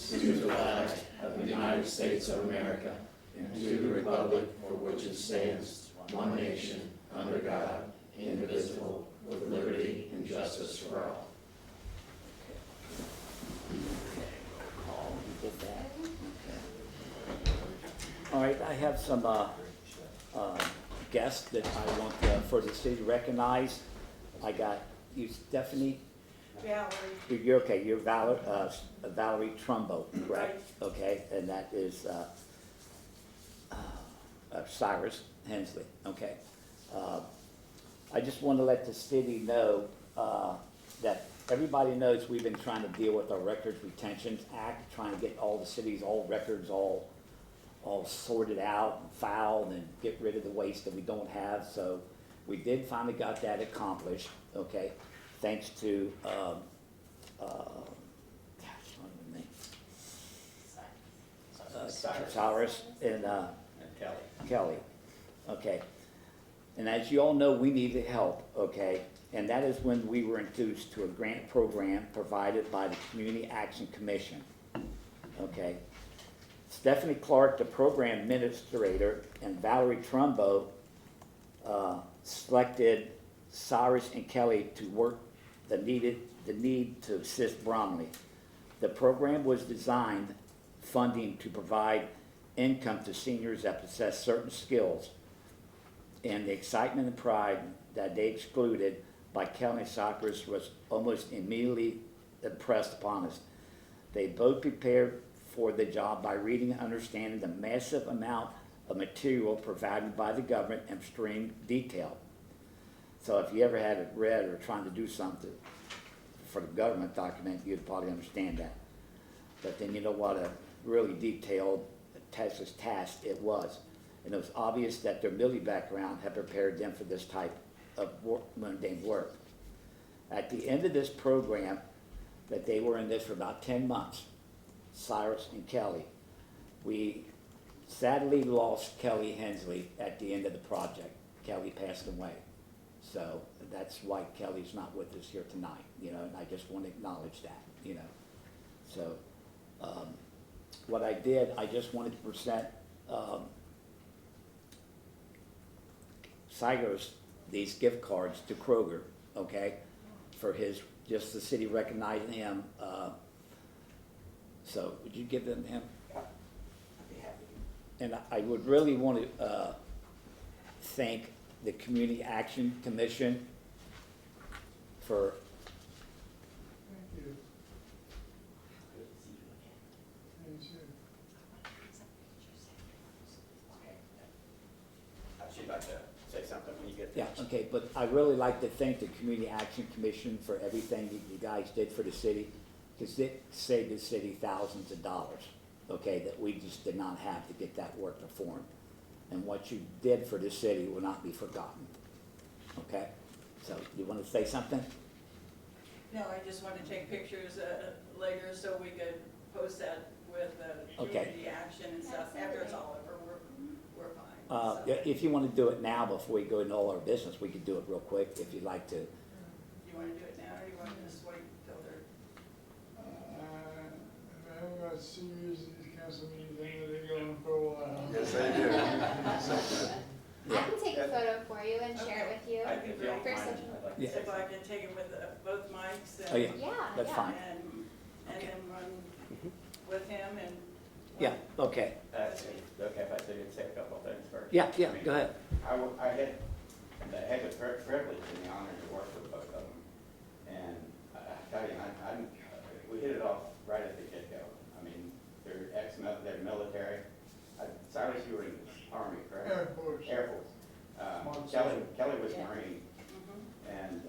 to the flag of the United States of America, and to the republic for which it stands, one nation, under God, indivisible, with liberty and justice for all. All right, I have some guests that I want for the city to recognize. I got you, Stephanie. Valerie. You're okay. You're Valerie Trumbo, correct? Okay, and that is Cyrus Hensley. Okay. I just want to let the city know that everybody knows we've been trying to deal with our Records Retention Act, trying to get all the cities, all records, all sorted out and filed and get rid of the waste that we don't have. So we did finally got that accomplished, okay, thanks to Cyrus and Kelly, okay. And as you all know, we needed help, okay, and that is when we were introduced to a grant program provided by the Community Action Commission, okay. Stephanie Clark, the program administrator, and Valerie Trumbo selected Cyrus and Kelly to work the need to assist Bromley. The program was designed funding to provide income to seniors that possess certain skills, and the excitement and pride that they excluded by Kelly and Cyrus was almost immediately impressed upon us. They both prepared for the job by reading and understanding the massive amount of material provided by the government in extreme detail. So if you ever had it read or trying to do something for the government document, you'd probably understand that. But then you know what a really detailed Texas task it was. And it was obvious that their military background had prepared them for this type of mundane work. At the end of this program, that they were in this for about 10 months, Cyrus and Kelly, we sadly lost Kelly Hensley at the end of the project. Kelly passed away. So that's why Kelly's not with us here tonight, you know, and I just want to acknowledge that, you know. So what I did, I just wanted to present Cyrus these gift cards to Kroger, okay, for his, just the city recognizing him. So would you give them to him? Yeah, I'd be happy. And I would really want to thank the Community Action Commission for Thank you. Thank you. She'd like to say something when you get yeah, there. okay, but I really like to thank the Community Action Commission for everything you guys did for the city, because it saved the city thousands of dollars, okay, that we just did not have to get that work performed. And what you did for the city will not be forgotten, okay? So you want to say something? No, I just want to take pictures later so we could post that with community action and stuff. After it's all over, we're fine. So. If you want to do it now before we go into all our business, we could do it real quick if you'd like to. You want to do it now, or you want to just wait till they're? I haven't got seniors in these council meetings, they go on for a while. Yes, they do. Yes, they do. I can take a photo for you and share it with you. I think if you don't For mind, social- I'd like to Yeah. say If I something. can take it with both mics and. Oh, yeah. Yeah, That's yeah. fine. And Okay. then run with him and. Yeah, okay. It's okay if I say a couple of things first? Yeah, yeah, I mean, go ahead. I had the privilege and the honor to work with both of them. And I tell you, we hit it off right at the get-go. I mean, they're they're military. Cyrus, you were in the Army, correct? Air Force. Air Force. Kelly was Yeah. Marine. Mhm. And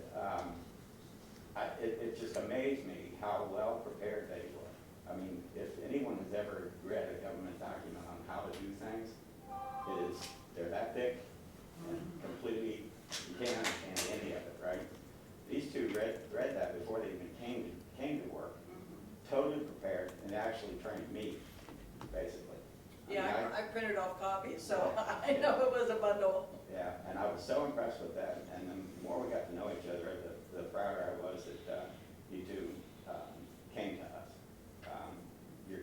it just amazed me how well prepared they were. I mean, if anyone has ever read a government document on how to do things, they're that thick and completely, you can't understand any of it, right? These two read that before they even came to work, totally prepared, and actually trained me, basically. Yeah, I printed off copies, so I know it was a bundle. Yeah, and I was so impressed with that, and the more we got to know each other, the prouder I was that you two came to us. Your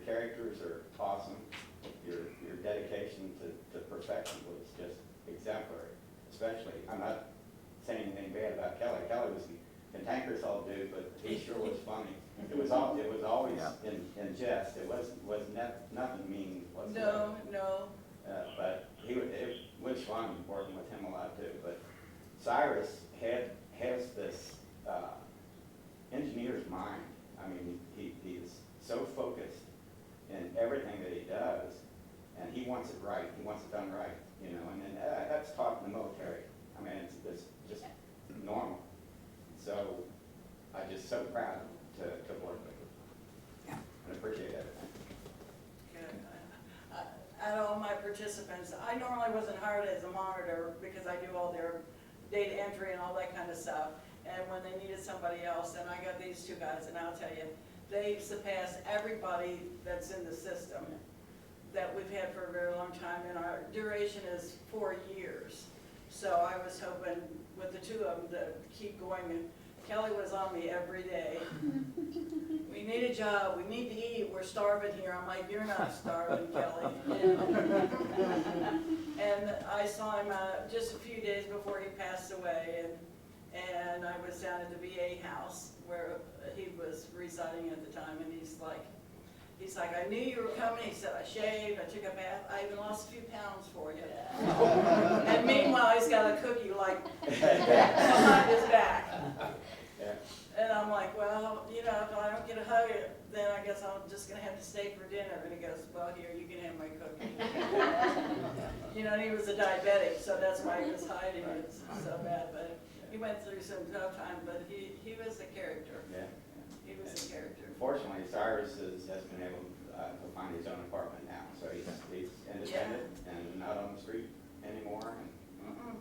It was always Yeah. in jest, it was nothing mean whatsoever. No, But it was fun working with him a lot too, but Cyrus has this, engineer's mind. I mean, he's so focused in everything that he does, and he wants it right, he wants it done right, you know, and then, that's taught in the military. I mean, it's just normal. So, I'm just so proud to work with him. Yeah. And appreciate everything. good. Out of all my participants, I normally wasn't hired as a monitor because I do all their data entry and all that kind of stuff. And when they needed somebody else, and I got these two guys, and I'll tell you, they surpass everybody that's in the system that we've had for a very long time, and our duration is 4 years. So I was hoping with the two of them to keep going, and Kelly was on me every day. We need a job, we need to eat, we're starving here. I'm like, you're not starving, Kelly. And I saw him just a few days before he passed away, and I was down at the VA house where he was residing at the time, and he's like, I knew you were coming. He said, I shaved, I took a bath, I even lost a few pounds for you. And meanwhile, he's got a cookie like behind his back. Yeah. And I'm like, well, you know, if I don't get a hug, then I guess I'm just gonna have to stay for dinner. And he goes, well, here, you can have my cookie. You know, and he was a diabetic, so that's why he was hiding it so bad. But he went through some tough time, but he was a character. Yeah. He was a character. Fortunately, Cyrus has been able to find his own apartment now, so he's independent and not on the street anymore, and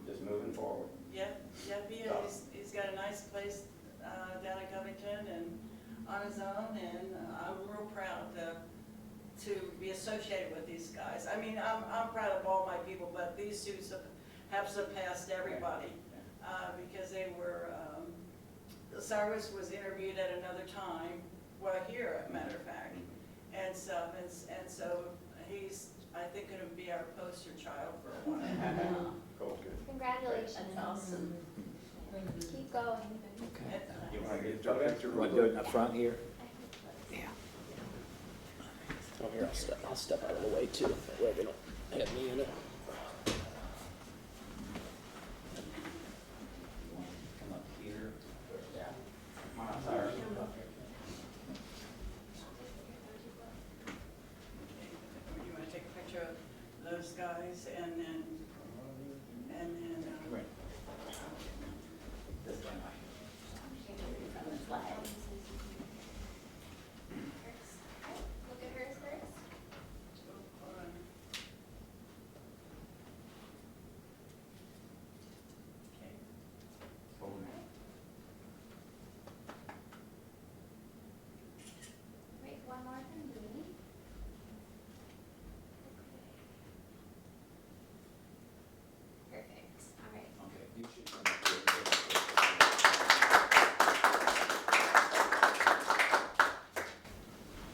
just moving forward. Yeah, he's got a nice place down in Covington and on his own, and I'm real proud to be associated with these guys. I mean, I'm proud of all my people, but these two have surpassed everybody because they were. Cyrus was interviewed at another time, well, here, as a matter of fact, and stuff, and so he's, I think, going to be our poster child for a while. Cool. Congratulations. That's awesome. Keep going. Okay. You want to get a picture? You want to do it in the front here? Yeah. Oh, here, I'll step out of the way too, that way they don't have me in it. Come up here. Yeah. Come on, Cyrus. You want to take a picture of those guys, and then. Right. This way. Look at hers first. Hold on. Okay. Wait, one more from me. Perfect. All right. Okay, you should come up here.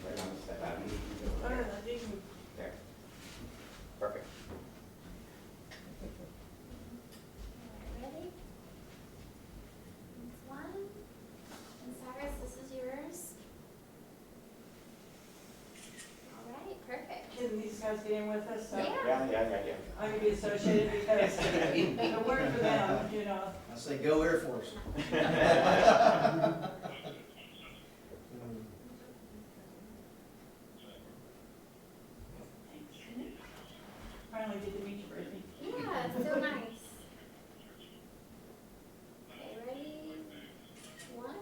Right on the step out. Oh, yeah, you can- There. Perfect. Ready? This one. And Cyrus, this is yours. All right, perfect. Can these guys get in with us? So Yeah. Yeah. I can be associated because the word for them, you know. I say go Air Force. Finally get to meet you, Brittany. Yeah, it's so nice. Okay, ready? One.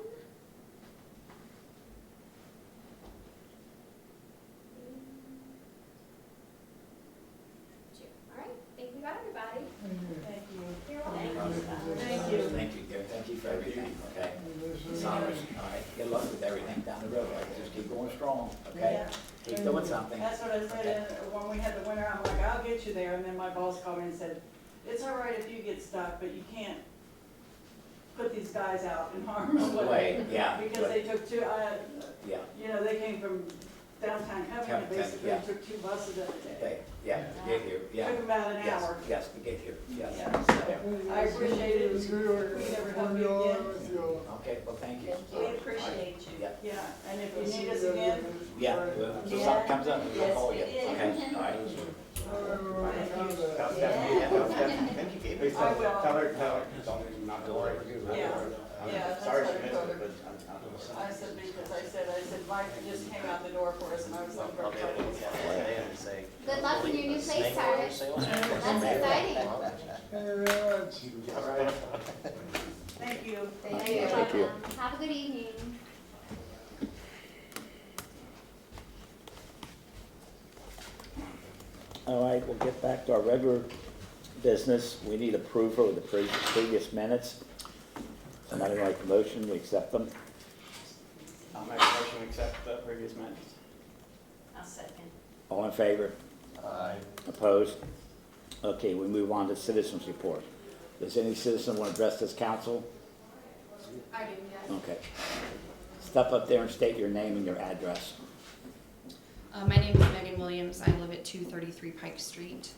Two. All right, I think we got everybody. Thank you. You're welcome. Thank you. Thank you, Gary. Thank you for everything, okay? Cyrus, all right, good luck with everything down the road, all right? Just keep going strong, okay? Yeah. Keep doing something. That's what I said when we had the winter. I'm like, I'll get you there. And then my boss called me and said, it's all right if you get stuck, but you can't put these guys out in harm's way. Yeah, Because they took two, yeah, you know, they came from downtown Covington, Covington, basically yeah. took 2 buses every day. Yeah, to get here, yeah. Took about an Yes, hour. yes, to get here, yes. Yeah, so I appreciate it. It's good. We never We'll help be you all again. with you. Okay, well, thank you. Thank you. We appreciate you. Yeah. Yeah, and if you need us again, Yeah, well, if something comes up, we'll Yes, call you. we did. Okay, all right. I will. Tell her, not to worry. Yeah. Yeah, that's Sorry what she I missed told it, her. but I said, because I said, Mike just came out the door for us, and I was like, Say. Good luck in your new place, Cyrus. That's exciting. Thank you very much. thank you. Thank you. Thank you. Have a good evening. All right, we'll get back to our regular business. We need approval of the previous minutes. Somebody like a motion, we accept them. I'll make a motion to accept the previous minutes. I'll second. All in favor? Aye. Opposed? Okay, we move on to citizens report. Does any citizen want to address this council? I do, yes. Okay. Step up there and state your name and your address. My name is Megan Williams. I live at 233 Pike Street.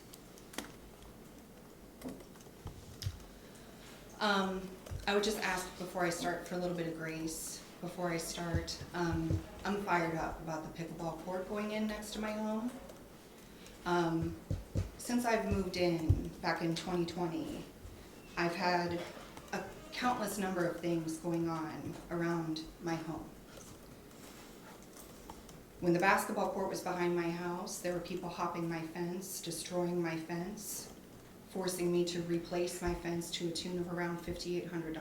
I would just ask before I start for a little bit of grace. Before I start, I'm fired up about the pickleball court going in next to my home. Since I've moved in back in 2020, I've had a countless number of things going on around my home. When the basketball court was behind my house, there were people hopping my fence, destroying my fence, forcing me to replace my fence to a tune of around $5,800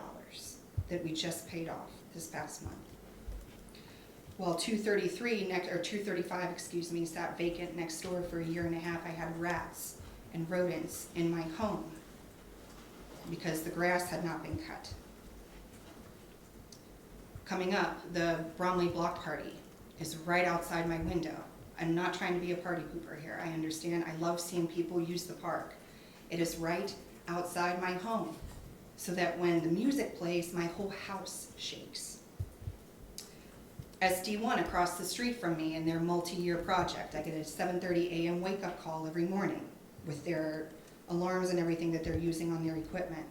that we just paid off this past month. While 235, excuse me, sat vacant next door for a year and a half, I had rats and rodents in my home because the grass had not been cut. Coming up, the Bromley block party is right outside my window. I'm not trying to be a party pooper here. I understand. I love seeing people use the park. It is right outside my home, so that when the music plays, my whole house shakes. SD1 across the street from me in their multi-year project, I get a 7:30 a.m. wake-up call every morning with their alarms and everything that they're using on their equipment.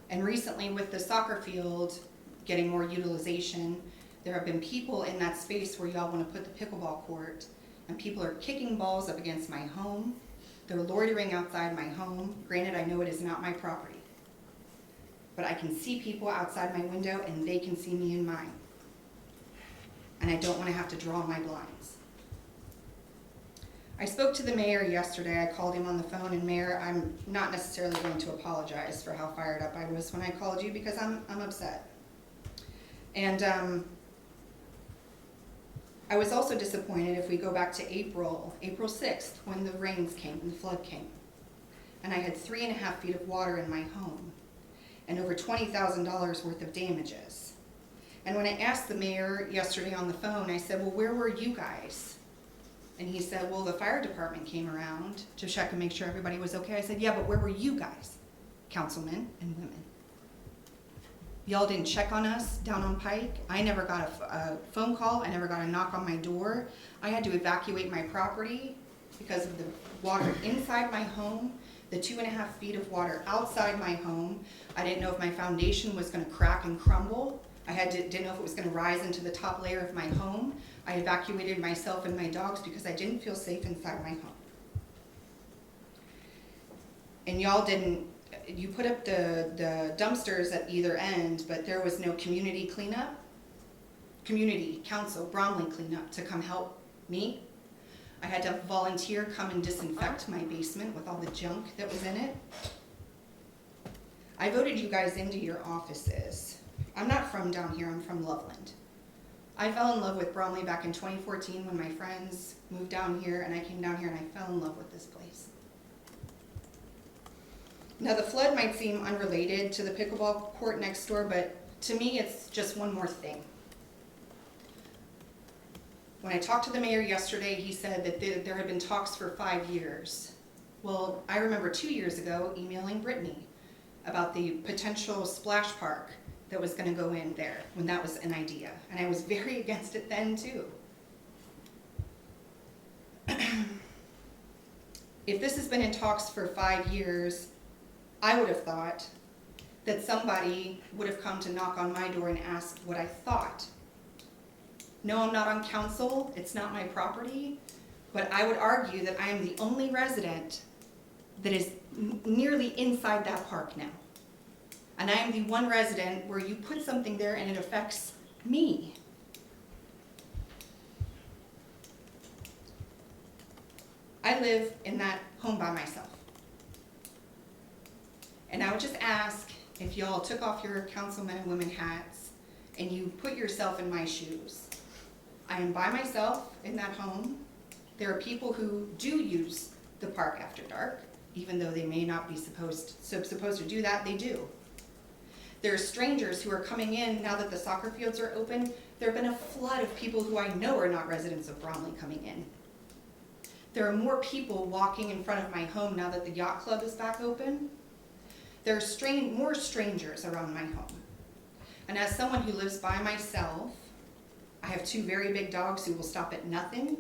And recently with the soccer field getting more utilization, there have been people in that space where y'all want to put the pickleball court, and people are kicking balls up against my home. They're loitering outside my home. Granted, I know it is not my property, but I can see people outside my window and they can see me in mine. And I don't want to have to draw my blinds. I spoke to the mayor yesterday. I called him on the phone, and Mayor, I'm not necessarily going to apologize for how fired up I was when I called you because I'm upset. And I was also disappointed if we go back to April 6th, when the rains came and the flood came. And I had 3.5 feet of water in my home and over $20,000 worth of damages. And when I asked the mayor yesterday on the phone, I said, well, where were you guys? And he said, well, the fire department came around to check and make sure everybody was okay. I said, yeah, but where were you guys, councilmen and women? Y'all didn't check on us down on Pike. I never got a phone call. I never got a knock on my door. I had to evacuate my property because of the water inside my home, the 2.5 feet of water outside my home. I didn't know if my foundation was gonna crack and crumble. Didn't know if it was gonna rise into the top layer of my home. I evacuated myself and my dogs because I didn't feel safe inside my home. And y'all didn't, you put up the dumpsters at either end, but there was no community cleanup, community council, Bromley cleanup to come help me. I had to volunteer come and disinfect my basement with all the junk that was in it. I voted you guys into your offices. I'm not from down here, I'm from Loveland. I fell in love with Bromley back in 2014 when my friends moved down here, and I came down here and I fell in love with this place. Now the flood might seem unrelated to the pickleball court next door, but to me it's just one more thing. When I talked to the mayor yesterday, he said that there had been talks for 5 years. Well, I remember 2 years ago emailing Brittany about the potential splash park that was going to go in there when that was an idea. And I was very against it then too. if this has been in talks for 5 years, I would have thought that somebody would have come to knock on my door and asked what I thought. No, I'm not on council, it's not my property, but I would argue that I am the only resident that is nearly inside that park now. And I am the one resident where you put something there and it affects me. I live in that home by myself. And I would just ask if y'all took off your councilmen and women hats and you put yourself in my shoes. I am by myself in that home. There are people who do use the park after dark, even though they may not be supposed to do that, they do. There are strangers who are coming in now that the soccer fields are open. There have been a flood of people who I know are not residents of Bromley coming in. There are more people walking in front of my home now that the yacht club is back open. There are more strangers around my home. And as someone who lives by myself, I have 2 very big dogs who will stop at nothing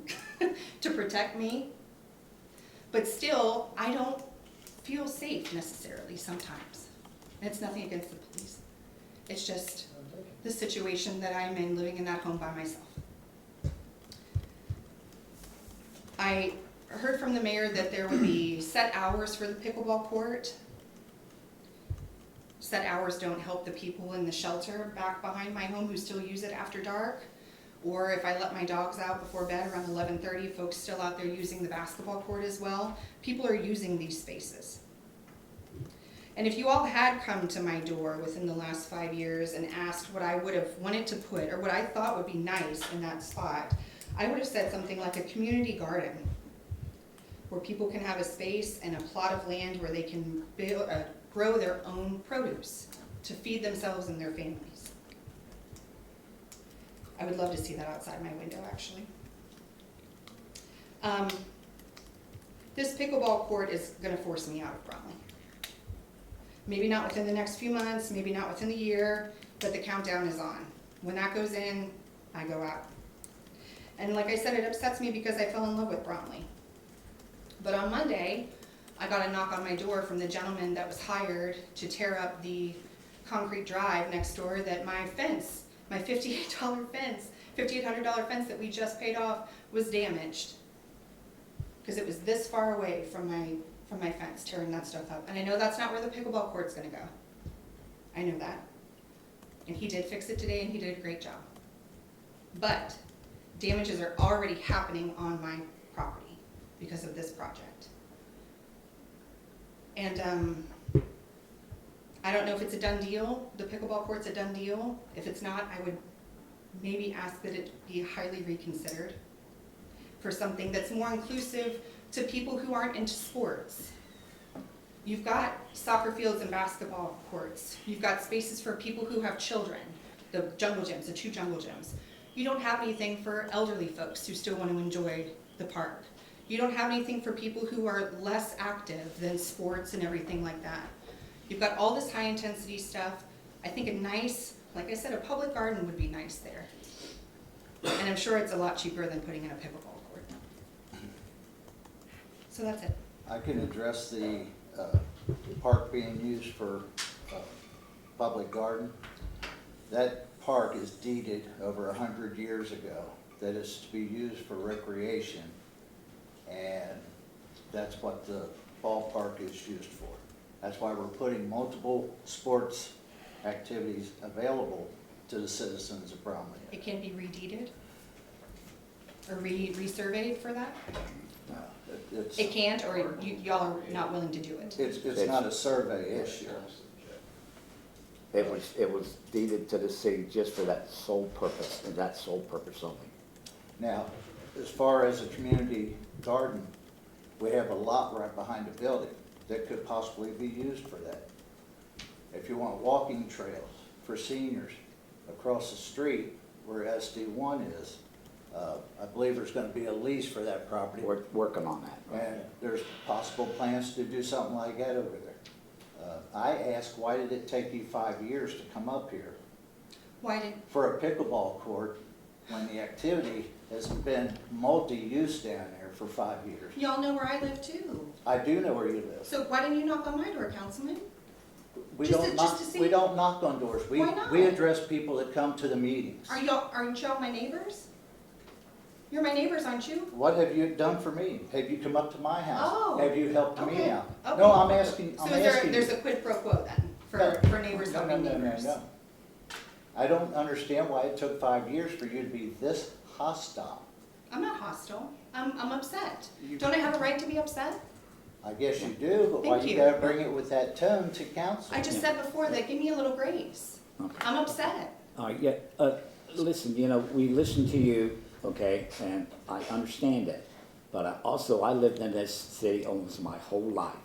to protect me. But still, I don't feel safe necessarily sometimes. And it's nothing against the police. It's just the situation that I'm in living in that home by myself. I heard from the mayor that there would be set hours for the pickleball court. Set hours don't help the people in the shelter back behind my home who still use it after dark. Or if I let my dogs out before bed around 11:30, folks still out there using the basketball court as well. People are using these spaces. And if you all had come to my door within the last 5 years and asked what I would have wanted to put or what I thought would be nice in that spot, I would have said something like a community garden where people can have a space and a plot of land where they can grow their own produce to feed themselves and their families. I would love to see that outside my window, actually. This pickleball court is going to force me out of Bromley. Maybe not within the next few months, maybe not within the year, but the countdown is on. When that goes in, I go out. And like I said, it upsets me because I fell in love with Bromley. But on Monday, I got a knock on my door from the gentleman that was hired to tear up the concrete drive next door that my fence, my $58 fence, $5,800 fence that we just paid off was damaged. Because it was this far away from my fence, tearing that stuff up. And I know that's not where the pickleball court's gonna go. I know that. And he did fix it today and he did a great job. But damages are already happening on my property because of this project. And I don't know if it's a done deal. The pickleball court's a done deal. If it's not, I would maybe ask that it be highly reconsidered for something that's more inclusive to people who aren't into sports. You've got soccer fields and basketball courts. You've got spaces for people who have children, the jungle gyms, the 2 jungle gyms. You don't have anything for elderly folks who still want to enjoy the park. You don't have anything for people who are less active than sports and everything like that. You've got all this high intensity stuff. I think a nice, like I said, a public garden would be nice there. And I'm sure it's a lot cheaper than putting in a pickleball court. So that's it. I can address the park being used for public garden. That park is deeded over 100 years ago that is to be used for recreation, and that's what the ballpark is used for. That's why we're putting multiple sports activities available to the citizens of Bromley. It can be redeeded or resurveyed for that? It can't, or y'all are not willing to do it? It's not a survey issue. It was deeded to the city just for that sole purpose, and that sole purpose only. Now, as far as a community garden, we have a lot right behind the building that could possibly be used for that. If you want walking trails for seniors across the street where SD1 is, I believe there's going to be a lease for that property. We're working on that. And there's possible plans to do something like that over there. I asked, why did it take you 5 years to come up here? Why did, For a pickleball court, when the activity has been multi-use down there for 5 years. Y'all know where I live too. I do know where you live. So why didn't you knock on my door, Councilman? We Just don't to- knock, just to see- we don't knock on doors. Why not? We address people that come to the meetings. Aren't y'all my neighbors? You're my neighbors, aren't you? What have you done for me? Have you come up to my house? Oh, Have you helped me okay, out? okay. No, I'm asking, So I'm is asking there's you. a quid pro quo then No. for neighbors No, helping no, no, neighbors? no. I don't understand why it took 5 years for you to be this hostile. I'm not hostile. I'm upset. Don't I have a right to be upset? I guess you do, but why Thank you you. gotta bring it with that tone to council? I just said before that, give me a little grace. Okay. I'm upset. All right, yeah, listen, we listen to you, okay, and I understand that. But I lived in this city almost my whole life.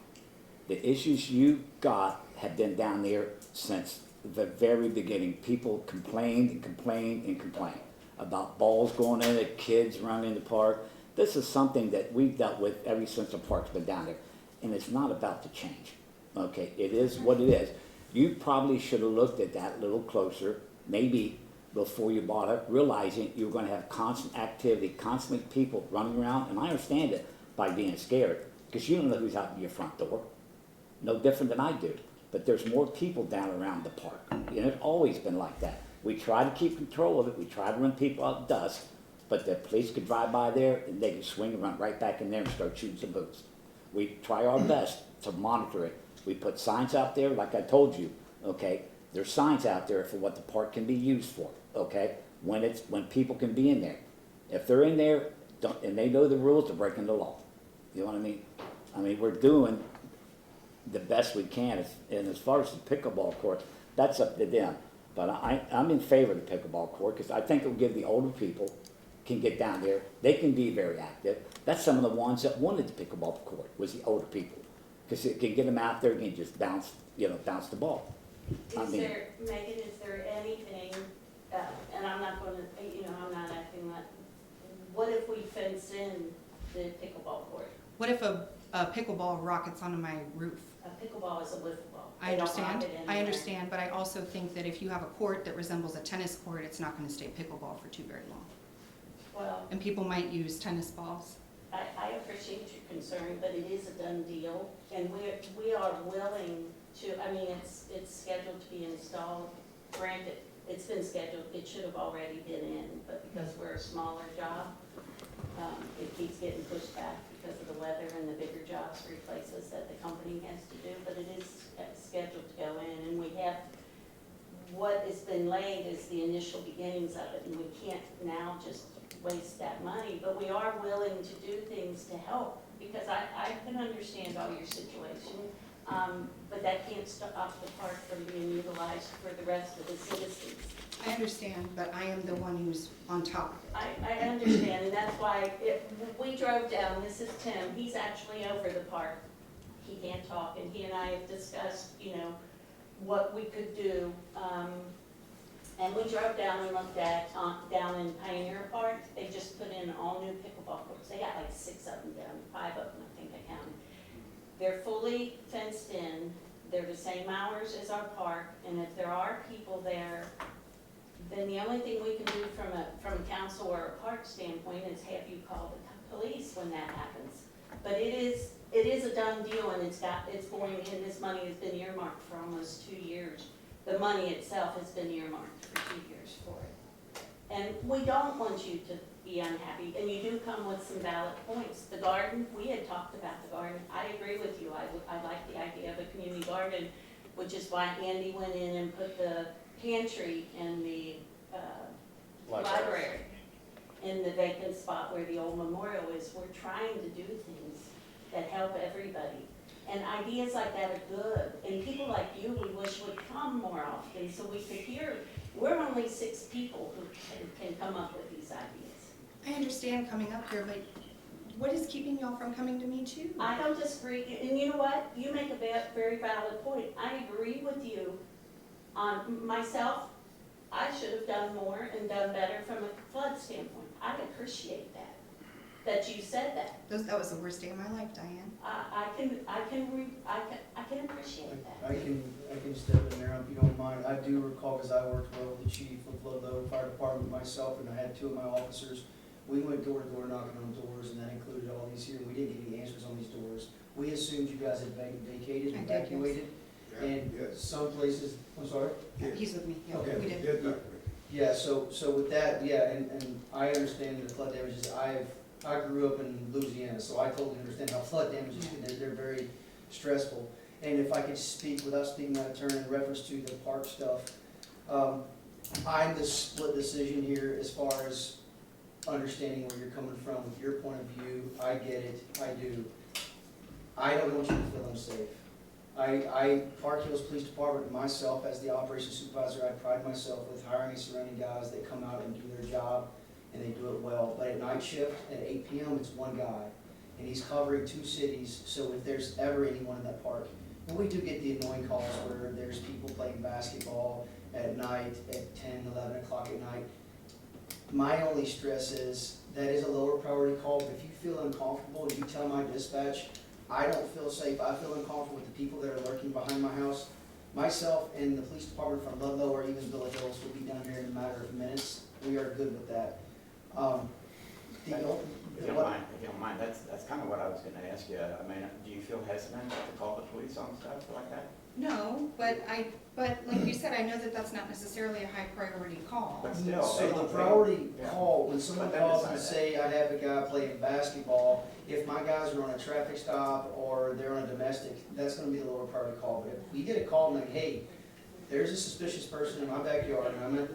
The issues you got have been down there since the very beginning. People complained and complained and complained about balls going in at kids running in the park. This is something that we've dealt with ever since the park's been down there. And it's not about to change, okay? It is what it is. You probably should have looked at that a little closer, maybe before you bought it, realizing you were gonna have constant activity, constantly people running around. And I understand it by being scared, because you don't know who's out your front door. No different than I do. But there's more people down around the park. And it's always been like that. We try to keep control of it. We try to run people out at dusk, but the police could drive by there and they could swing and run right back in there and start shooting some boots. We try our best to monitor it. We put signs out there, like I told you, okay? There's signs out there for what the park can be used for, okay? When people can be in there. If they're in there, and they know the rules, they're breaking the law. You know what I mean? I mean, we're doing the best we can. And as far as the pickleball court, that's up to them. But I'm in favor of the pickleball court because I think it'll give the older people can get down there. They can be very active. That's some of the ones that wanted the pickleball court was the older people because it can get them out there and just bounce the ball. Megan, is there anything, and I'm not gonna, I'm not acting like, what if we fence in the pickleball court? What if a pickleball rockets onto my roof? A pickleball is a wiffle ball. I They don't understand, rock it in I there. understand, but I also think that if you have a court that resembles a tennis court, it's not gonna stay pickleball for too very long. Well, And people might use tennis balls. I appreciate your concern, but it is a done deal, and we are willing to, I mean, it's scheduled to be installed. Granted, it's been scheduled, it should have already been in, but because we're a smaller job, it keeps getting pushed back because of the weather and the bigger jobs replaces that the company has to do, but it is scheduled to go in, and we have, what has been laid is the initial beginnings of it, and we can't now just waste that money, but we are willing to do things to help, because I can understand all your situation, but that can't stop the park from being utilized for the rest of the citizens. I understand, but I am the one who's on top of it. I understand, and that's why we drove down, this is Tim, he's actually over the park. He can't talk, and he and I have discussed, what we could do. And we drove down and looked at, down in Pioneer Park, they just put in all new pickleball courts. They got like 6 of them down, 5 of them, I think I counted. They're fully fenced in, they're the same hours as our park, and if there are people there, then the only thing we can do from a council or a park standpoint is have you call the police when that happens. But it is a done deal, and it's going in, this money has been earmarked for almost 2 years. The money itself has been earmarked for 2 years for it. And we don't want you to be unhappy, and you do come with some valid points. The garden, we had talked about the garden. I agree with you. I like the idea of a community garden, which is why Andy went in and put the pantry in the library in the vacant spot where the old memorial is. We're trying to do things that help everybody. And ideas like that are good. And people like you, we wish would come more often so we could hear. We're only 6 people who can come up with these ideas. I understand coming up here, but what is keeping y'all from coming to me too? I don't disagree. And you know what? You make a very valid point. I agree with you. Myself, I should have done more and done better from a flood standpoint. I appreciate that. that you said that. That was the worst day of my life, Diane. I can appreciate that. I can step in there if you don't mind. I do recall, because I worked well with the chief of Ludlow Fire Department myself, and I had 2 of my officers. We went door to door knocking on doors, and that included all these here. We didn't get any answers on these doors. We assumed you guys had vacated, I did, yes. evacuated, and some places, I'm sorry? He's with me, yeah, Okay. we did. Yeah, so with that, yeah, and I understand the flood damages. I grew up in Louisiana, so I totally understand how flood damages, they're very stressful. And if I could speak, without speaking out of turn, in reference to the park stuff, I'm the split decision here as far as understanding where you're coming from with your point of view. I get it, I do. I don't want you to feel unsafe. Park Hills Police Department, myself as the operations supervisor, I pride myself with hiring and surrounding guys that come out and do their job, and they do it well. But at night shift, at 8 p.m., it's one guy, and he's covering 2 cities, so if there's ever anyone in that park, and we do get the annoying calls where there's people playing basketball at night, at 10, 11 o'clock at night. My only stress is, that is a lower priority call, but if you feel uncomfortable and you tell my dispatch, I don't feel safe, I feel uncomfortable with the people that are lurking behind my house. Myself and the police department from Ludlow or even Villa Hills will be down here in a matter of minutes. We are good with that. If you don't mind, that's kind of what I was gonna ask you. I mean, do you feel hesitant to call the police on stuff like that? No, but like you said, I know that that's not necessarily a high priority call. But still, So they the don't- priority yeah. call, when someone Let them calls and decide say, I have a guy playing basketball, if my guys are on a traffic stop or they're on a domestic, that's gonna be the lower priority call. But if we get a call like, hey, there's a suspicious person in my backyard, and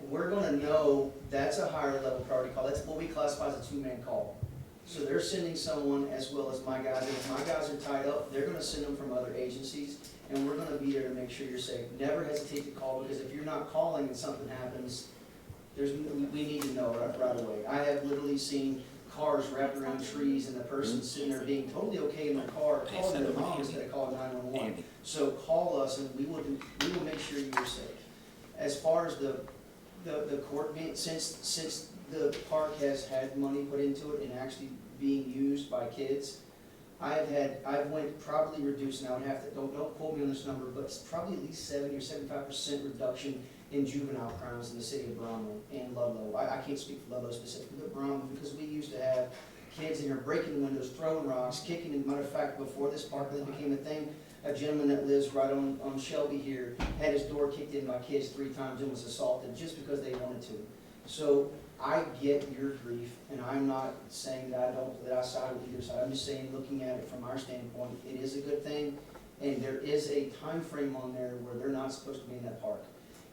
we're gonna know that's a higher level priority call. That's what we classify as a 2-man call. So they're sending someone as well as my guys, and if my guys are tied up, they're gonna send them from other agencies, and we're gonna be there to make sure you're safe. Never hesitate to call, because if you're not calling and something happens, we need to know right away. I have literally seen cars wrapped around trees and the person sitting there being totally okay in their car, calling their mom instead of calling 911. So call us and we will make sure you're safe. As far as the court being, since the park has had money put into it and actually being used by kids, I've went probably reduced, and I would have to, don't quote me on this number, but it's probably at least 70 or 75% reduction in juvenile crimes in the city of Bromley and Ludlow. I can't speak for Ludlow specifically, but Bromley, because we used to have kids in here breaking windows, throwing rocks, kicking. As a matter of fact, before this park really became a thing, a gentleman that lives right on Shelby here had his door kicked in by kids 3 times and was assaulted just because they wanted to. So I get your grief, and I'm not saying that I side with either side. I'm just saying, looking at it from our standpoint, it is a good thing, and there is a time frame on there where they're not supposed to be in that park.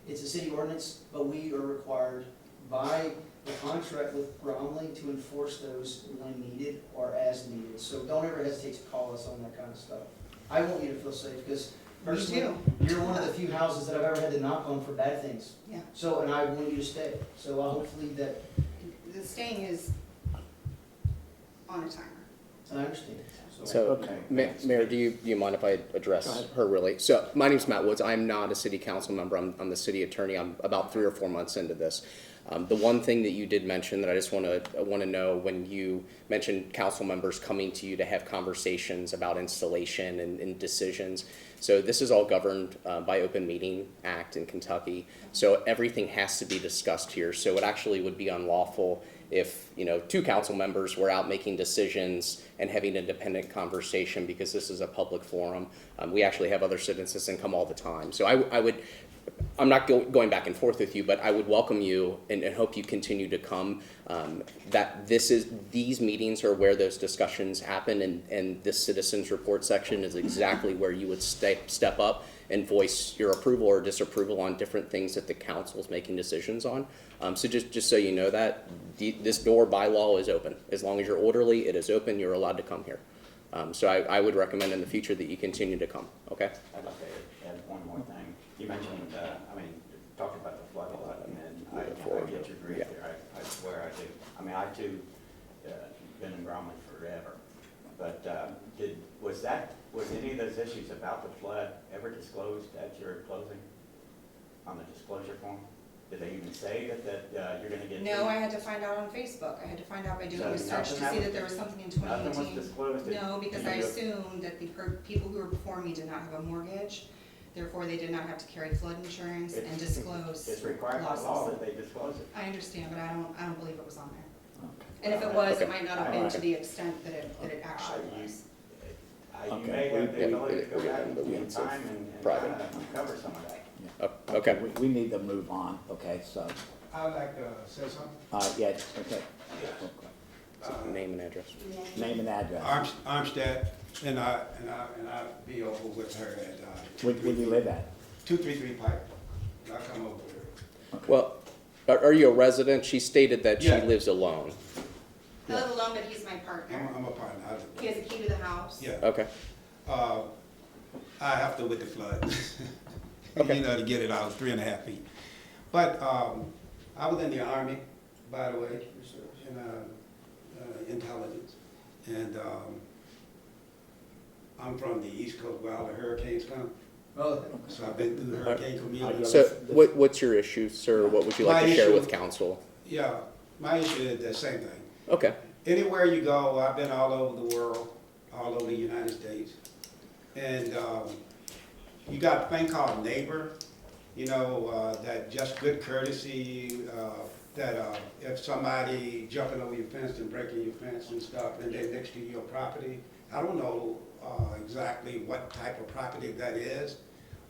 It's a city ordinance, but we are required by the contract with Bromley to enforce those when needed or as needed. So don't ever hesitate to call us on that kind of stuff. I want you to feel safe, because personally, you're one of the few houses that I've ever had to knock on for bad things. Yeah. So, and I want you to stay. So hopefully that, The staying is on a timer. I understand. So, Okay. Mayor, do you mind if I Go address ahead. her really? So, my name's Matt Woods. I'm not a city council member. I'm the city attorney. I'm about 3 or 4 months into this. The one thing that you did mention that I just want to know, when you mentioned council members coming to you to have conversations about installation and decisions. So this is all governed by Open Meeting Act in Kentucky. So everything has to be discussed here. So it actually would be unlawful if 2 council members were out making decisions and having independent conversation, because this is a public forum. We actually have other citizens that come all the time. So I'm not going back and forth with you, but I would welcome you and hope you continue to come. These meetings are where those discussions happen, and this citizens report section is exactly where you would step up and voice your approval or disapproval on different things that the council is making decisions on. So just so you know that, this door bylaw is open. As long as you're orderly, it is open, you're allowed to come here. So I would recommend in the future that you continue to come, okay? I'd like to add one more thing. You mentioned, talked about the flood a lot, and I get your grief there. I swear I do. I too, been in Bromley forever. But was any of those issues about the flood ever disclosed at your closing on the disclosure form? Did they even say that you're gonna get? No, I had to find out on Facebook. I had to find out by doing So research to nothing see that there was something in Nothing was 2018. disclosed? No, because I You- assumed that the people who were before me did not have a mortgage, therefore they did not have to carry flood insurance and disclose It's required by law losses. that they disclose it. I understand, but I don't believe it was on there. Okay. And if it was, it Okay. might not have been to the extent that it actually You- was. You Okay. may have the We- ability to go we're back in the in weeds of time and private. kind of cover some of that. Okay. We need to move on, okay, so, I'd like to say something. yeah, okay. Name and address. Name and address. Armstead, and I be over with her at, Where do you live at? 233 Pike. I come over with her. Well, are you a resident? She stated that she Yeah. lives alone. I live alone, but he's my partner. I'm a partner. He has a key to the house. Yeah. Okay. I have to with the flood. Okay. You know, to get it out, 3.5 feet. But I was in the Army, by the way, in intelligence. And I'm from the East Coast where all the hurricanes come. Oh, So I've been through the hurricane community. So what's your issue, sir? What would you like My to share issue- with council? Yeah, my issue is the same thing. Okay. Anywhere you go, I've been all over the world, all over the United States. And you got a thing called neighbor, you know, that just good courtesy, that if somebody jumping over your fence and breaking your fence and stuff, and they're next to your property, I don't know exactly what type of property that is,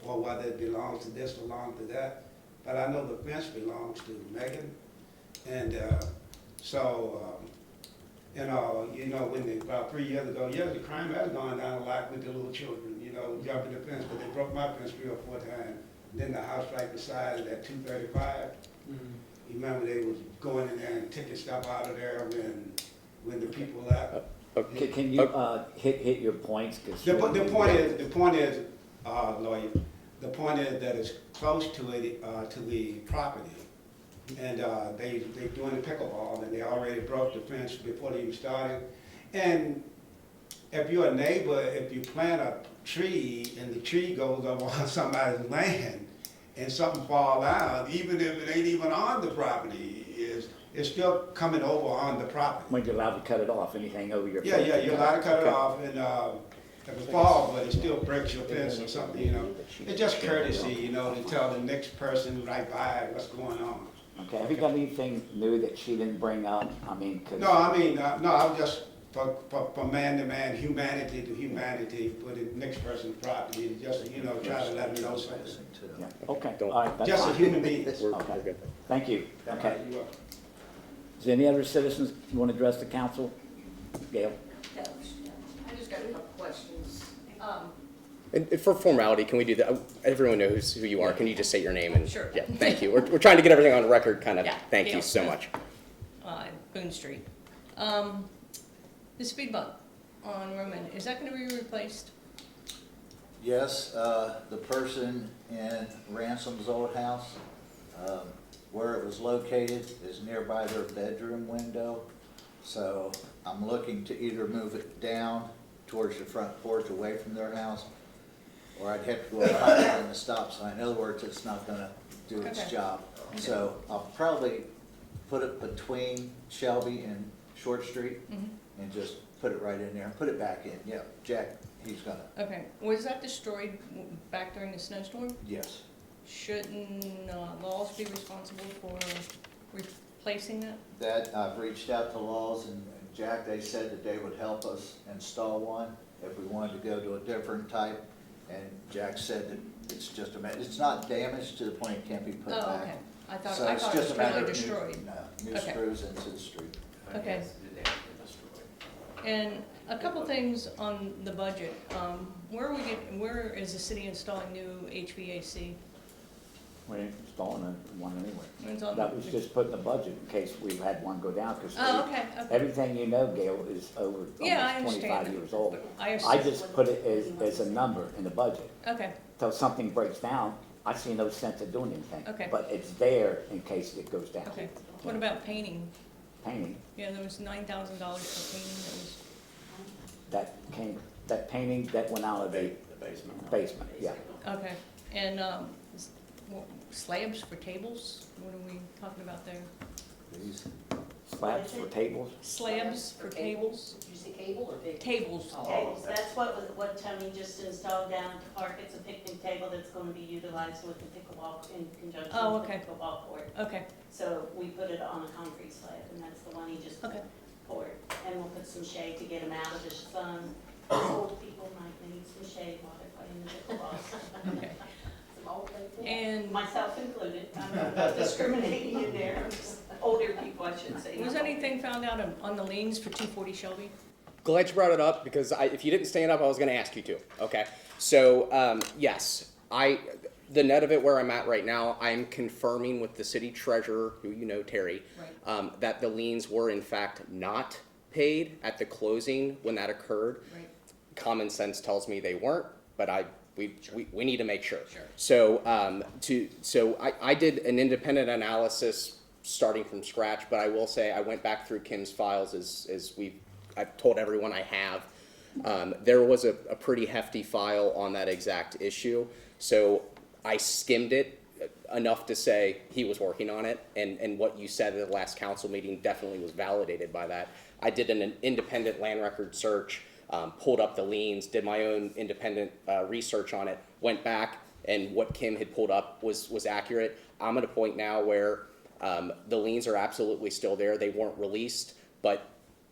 or whether it belongs to this, belongs to that, but I know the fence belongs to Megan. And when about 3 years ago, the crime has gone down a lot with the little children, you know, jumping the fence, but they broke my fence 3 or 4 times. Then the house right beside it at 235, you remember they was going in there and taking stuff out of there when the people left. Can you, hit your points? 'Cause The point is, lawyer, the point is that it's close to the property. And they doing the pickleball, and they already broke the fence before they even started. And if you're a neighbor, if you plant a tree and the tree goes up on somebody's land and something fall out, even if it ain't even on the property, it's still coming over on the property. When you're allowed to cut it off, anything over your. Yeah, you're allowed to cut it Okay. off, and if it falls, but it still breaks your fence or something, you know. It's just courtesy, you know, to tell the next person right by what's going on. Okay, have you got anything new that she didn't bring up? I mean, 'cause. No, I was just for man to man, humanity to humanity, for the next person's property, just, you know, try to let them know something. Yeah, okay, Don't- all right, that's Just a fine. human being. We're Okay. good. Thank you, okay. You are- Is there any other citizens you want to address the council? Gail? I just got a couple questions. And for formality, can we do that? Everyone knows who you are. Can you just say your name and? Sure. Yeah, thank you. We're trying to get everything on record, kind of. Yeah, Thank you Gail so Smith. much. Boone Street. The speed bump on Roman, is that gonna be replaced? Yes, the person in Ransom's old house, where it was located is nearby their bedroom window. So I'm looking to either move it down towards the front porch away from their house, or I'd have to go higher than the stop sign. In other words, it's not gonna do its Okay. job. So I'll probably put it between Shelby and Short Street and just put it right in there, put it back in. Yeah, Jack, he's gonna, Okay, was that destroyed back during the snowstorm? yes. Shouldn't Laws be responsible for replacing that? That, I've reached out to Laws and Jack, they said that they would help us install one if we wanted to go to a different type. And Jack said that it's just it's not damaged to the point it can't be put Oh, back. okay. I thought So it's it just was a matter totally of destroyed. new Okay. screws into the street. Okay. And a couple things on the budget. Where is the city installing new HVAC? We ain't installing one anyway. It's on- That was just put in the budget in case we had one go down, because Oh, okay, okay. everything you know, Gail, is over Yeah, I almost understand 25 that. years old. I I just put it as a number in the budget. Okay, Till something breaks down, I see no sense of doing anything. Okay. But it's there in case it goes down. okay. What about painting? Painting, Yeah, there was $9,000 for painting that painting that went out of the The basement. basement, yeah. Okay, and slabs for tables? What are we talking about there? These, Slabs for tables? Slabs for tables? Did you say cable or big? Tables. Tables, that's what Tony just installed down at the park. It's a picnic table that's gonna be utilized with the pickleball in conjunction Oh, with the okay. pickleball court. Okay, So we put it on a concrete slab, and that's the one he just okay. poured. And we'll put some shade to get him out of the sun. Old people might need some shade while they're playing the pickleball. Okay. Some old people. And Myself included. I'm not discriminating in there. Older people, I should say. was anything found out on the liens for 240 Shelby? Glad you brought it up because if you didn't stand up, I was going to ask you to. Okay. So yes, the net of it where I'm at right now, I'm confirming with the city treasurer, who you know, Terry, Right. that the liens were in fact not paid at the closing when that occurred. Right. Common sense tells me they weren't, but we need to make sure. Sure. So I did an independent analysis starting from scratch, but I will say I went back through Kim's files as I've told everyone I have. There was a pretty hefty file on that exact issue, so I skimmed it enough to say he was working on it, and what you said at the last council meeting definitely was validated by that. I did an independent land record search, pulled up the liens, did my own independent research on it, went back, and what Kim had pulled up was accurate. I'm at a point now where the liens are absolutely still there. They weren't released, but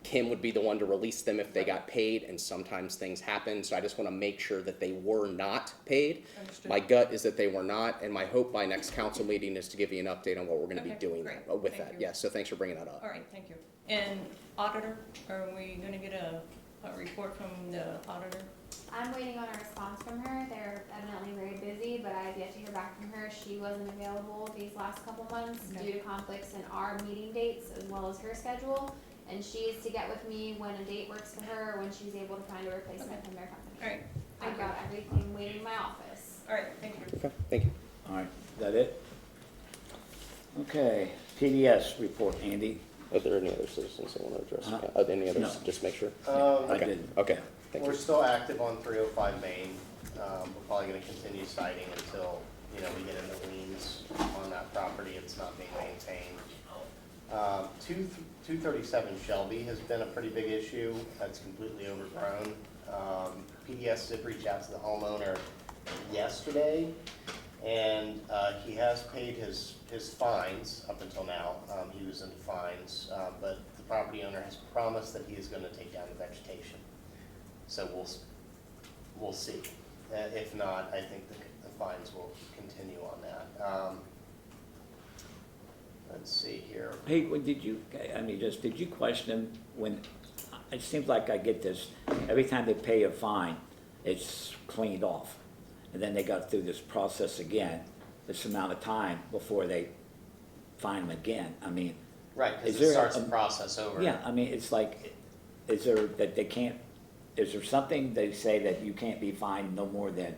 Kim would be the one to release them if they got paid, and sometimes things happen. So I just want to make sure that they were not paid. Understood. My gut is that they were not, and my hope by next council meeting is to give you an update on what we're going to be Okay, doing great. with Thank that. you. Yes, so thanks for bringing that up. All right, thank you. And auditor, are we gonna get a report from the auditor? I'm waiting on a response from her. They're evidently very busy, but I've yet to hear back from her. She wasn't available these last couple months Okay. due to conflicts in our meeting dates as well as her schedule. And she is to get with me when a date works for her, or when she's able to find a replacement from their company. All right, I've got everything waiting in my office. all right, thank you. Okay, thank you. All right, is that it? Okay, PDS report, Andy. Are there any other citizens that want to address? Huh? Are there any others? No. Just make sure. I Okay. didn't. Okay, thank We're you. still active on 305 Main. We're probably gonna continue citing until, we get into liens on that property. It's not being maintained. 237 Shelby has been a pretty big issue. That's completely overgrown. PDS did reach out to the homeowner yesterday, and he has paid his fines up until now. He was into fines, but the property owner has promised that he is gonna take down the vegetation. So we'll see. If not, I think the fines will continue on that. Let's see here. Hey, did you question them when, it seems like I get this, every time they pay a fine, it's cleaned off. And then they got through this process again, this amount of time before they fine them again. I mean, Right, Is because there it starts a- the process over. yeah, I mean, it's like, is there something they say that you can't be fined no more than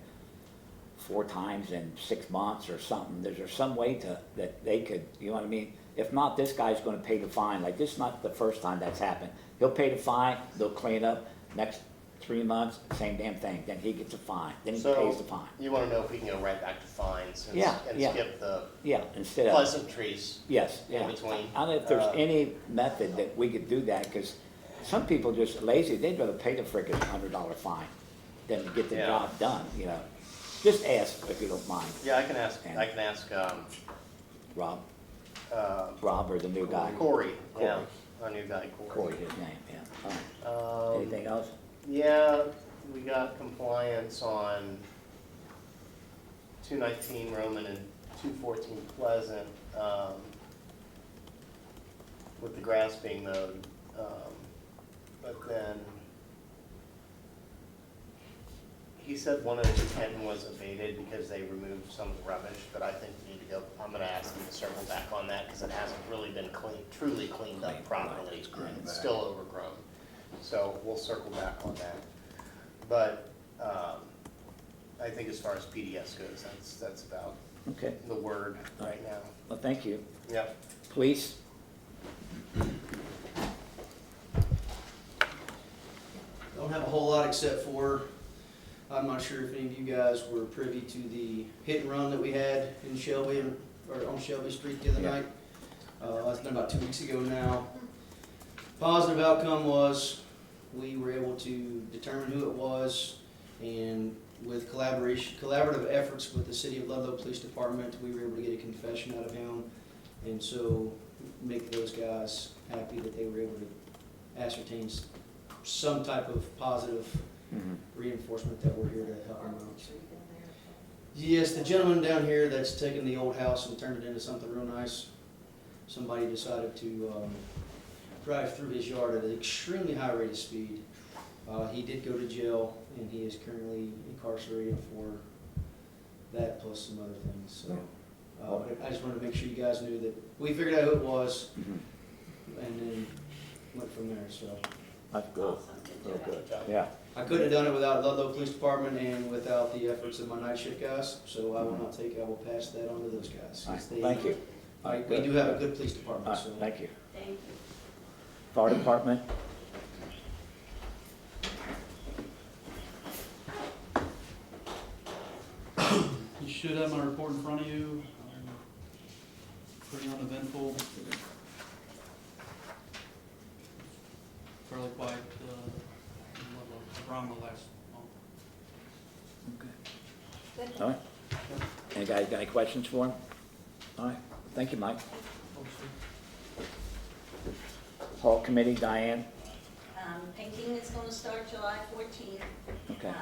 4 times in 6 months or something? Is there some way that they could, you know what I mean? If not, this guy's gonna pay the fine, like, this is not the first time that's happened. He'll pay the fine, they'll clean up, next 3 months, same damn thing, then he gets a fine, then he So, pays the fine. you wanna know if we can go right back to fines and Yeah, yeah. skip the Yeah, instead of, pleasantries yes, in yeah. between. I don't know if there's any method that we could do that, because some people just lazy, they'd rather pay the frickin' $100 fine than to get the Yeah. job done, Just ask if you don't mind, Yeah, I can ask, Rob, or the new guy. Corey, yeah, Corey. our new guy, Corey. Corey, his name, yeah. All right. Anything else? Yeah, we got compliance on 219 Roman and 214 Pleasant, with the grass being mowed. But then, he said one of the 210 was abated because they removed some of the rubbish, but I think we need to go, I'm gonna ask them to circle back on that, because it hasn't really been truly cleaned up properly. It's still overgrown. So we'll circle back on that. But, I think as far as PDS goes, that's about Okay, the word right now. well, thank you. Yep. Police? Don't have a whole lot except for I'm not sure if any of you guys were privy to the hit and run that we had in Shelby, or on Shelby Street the other Yeah. night. It's been about 2 weeks ago now. Positive outcome was we were able to determine who it was, and with collaborative efforts with the City of Ludlow Police Department, we were able to get a confession out of him, and so make those guys happy that they were able to ascertain some type of positive reinforcement that we're here to help them out. Yes, the gentleman down here that's taken the old house and turned it into something real nice, somebody decided to drive through his yard at an extremely high rate of speed. He did go to jail, and he is currently incarcerated for that plus some other things. So but I just wanted to make sure you guys knew that we figured out who it was, and then went from there. So That's good. Real good. Yeah. I couldn't have done it without Ludlow Police Department and without the efforts of my night shift guys. So I will pass that on to those guys. All right, thank you. We do have a good police All department. right, So thank you. Thank you. Fire department? You should have my report in front of you. Pretty uneventful. Fairly quiet, around the last month. All right. Any guys got any questions for him? All right, thank you, Mike. Hall committee, Diane? Painting is gonna start July 14th. Okay.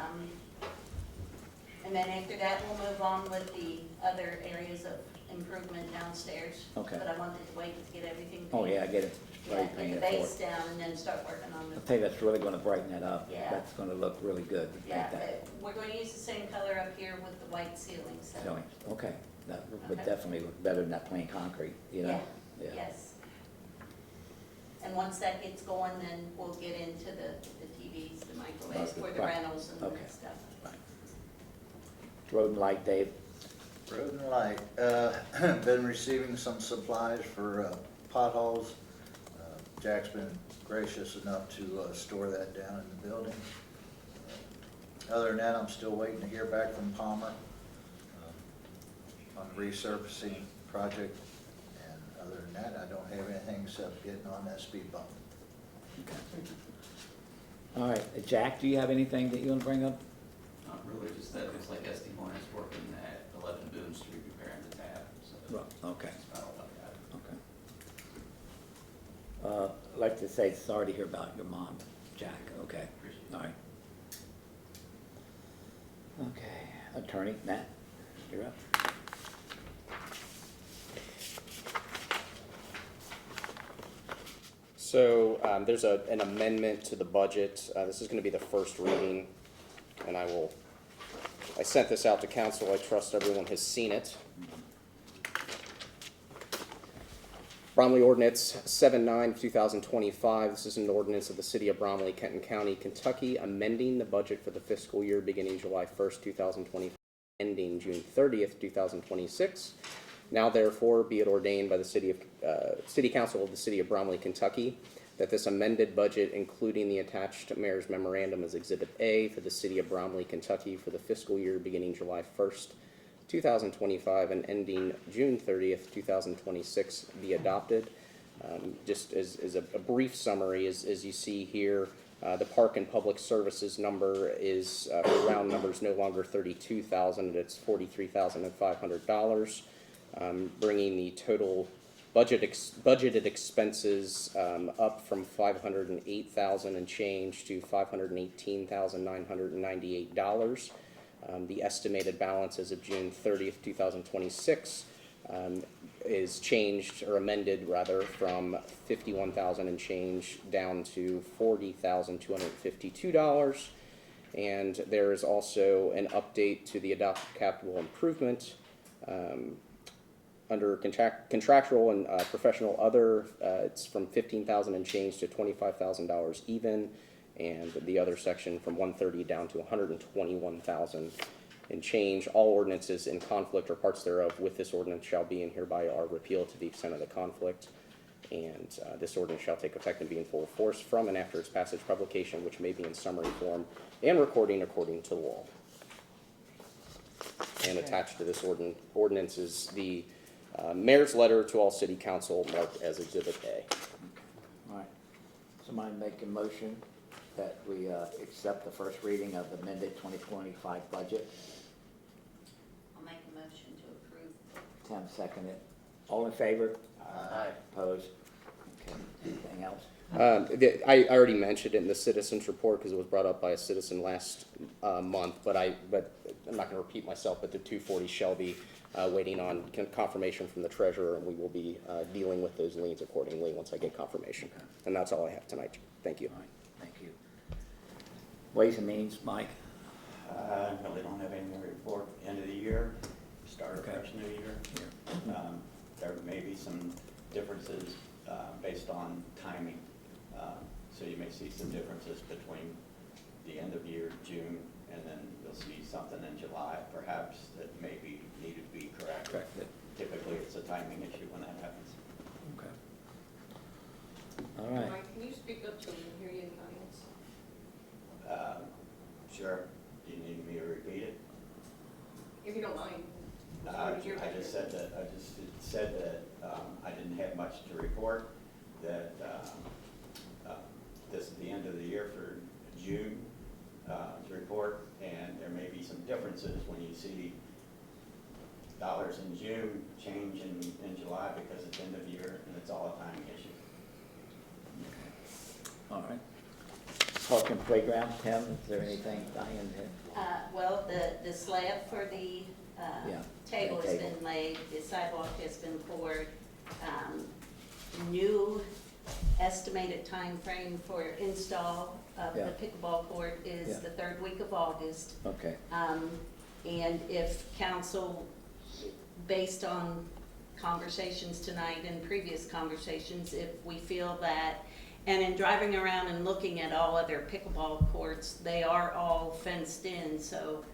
And then after that, we'll move on with the other areas of improvement downstairs. Okay. But I wanted to wait to get everything. Oh, yeah, I get it. Yeah, Spray get painted the for base it. down and then start working on I'll the, tell you, that's really gonna brighten that up. Yeah. That's gonna look really good. to yeah, paint that. we're going to use the same color up here with the white ceiling, so. Showing. Okay, that would Okay. definitely look better than that plain concrete, you know? Yeah, yes. And once that gets going, then we'll get into the TVs, the microwaves Okay, for the right. rentals and Okay. stuff. Road and light, Dave? Road and light, been receiving some supplies for potholes. Jack's been gracious enough to store that down in the building. Other than that, I'm still waiting to hear back from Palmer on the resurfacing project. And other than that, I don't have anything except getting on that speed bump. All right, Jack, do you have anything that you wanna bring up? Not really, just that looks like SD Moore is working at 11 Boone Street repairing the tap, so Well, okay. that's about all I got. Okay. I'd like to say sorry to hear about your mom, Jack, okay? Appreciate it. All right. Okay, attorney, Matt, you're up. So there's an amendment to the budget. This is going to be the first reading, and I sent this out to council. I trust everyone has seen it. Bromley Ordinance 79/2025. This is an ordinance of the City of Bromley, Kenton County, Kentucky, amending the budget for the fiscal year beginning July 1st, 2025, ending June 30th, 2026. Now therefore be it ordained by the City Council of the City of Bromley, Kentucky, that this amended budget, including the attached Mayor's Memorandum as Exhibit A for the City of Bromley, Kentucky for the fiscal year beginning July 1st, 2025 and ending June 30th, 2026 be adopted. Just as a brief summary, as you see here, the Park and Public Services number is, for round numbers, no longer $32,000, it's $43,500. Bringing the total budgeted expenses up from $508,000 and change to $518,998. The estimated balance as of June 30th, 2026 is changed, or amended rather, from $51,000 and change down to $40,252. And there is also an update to the adopted capital improvement under contractual and professional other. It's from $15,000 and change to $25,000 even, and the other section from $130,000 down to $121,000 and change. All ordinances in conflict or parts thereof with this ordinance shall be and hereby are repealed to the extent of the conflict. And this ordinance shall take effect and be in full force from and after its passage publication, which may be in summary form and recording according to law. And attached to this ordinance is the mayor's letter to all city council marked as Exhibit A. All right. Somebody make a motion that we accept the first reading of the amended 2025 budget. I'll make a motion to approve. Tim seconded. All in favor? Aye. Opposed? Okay. Anything else? I already mentioned it in the citizens report because it was brought up by a citizen last month, but I'm not going to repeat myself, but the 240 Shelby waiting on confirmation from the treasurer, and we will be dealing with those liens accordingly once I get confirmation. And that's all I have tonight. Thank you. All right. Thank you. Ways and Means, Mike? Really don't have anything to report. End of the year, start a Okay. fresh new year. There may be some differences based on timing. So you may see some differences between the end of year, June, and then you'll see something in July, perhaps, that may be needed to be corrected. Corrected. Typically, it's a timing issue when that happens. Okay. All right. Mike, can you speak up so we can hear you in the audience? Sure. Do you need me to repeat it? If you don't mind. I just said that I didn't have much to report, that this is the end of the year for June to report, and there may be some differences when you see dollars in June change in July because it's end of year and it's all a timing issue. All right. Park and playground, Tim, is there anything, Diane? Well, the slab for the Yeah, table has been laid, the sidewalk has been poured. New estimated time frame for install of the Yeah. pickleball court is Yeah. the third week of August. Okay. And if council, based on conversations tonight and previous conversations, if we feel that, and in driving around and looking at all other pickleball courts, they are all fenced in, so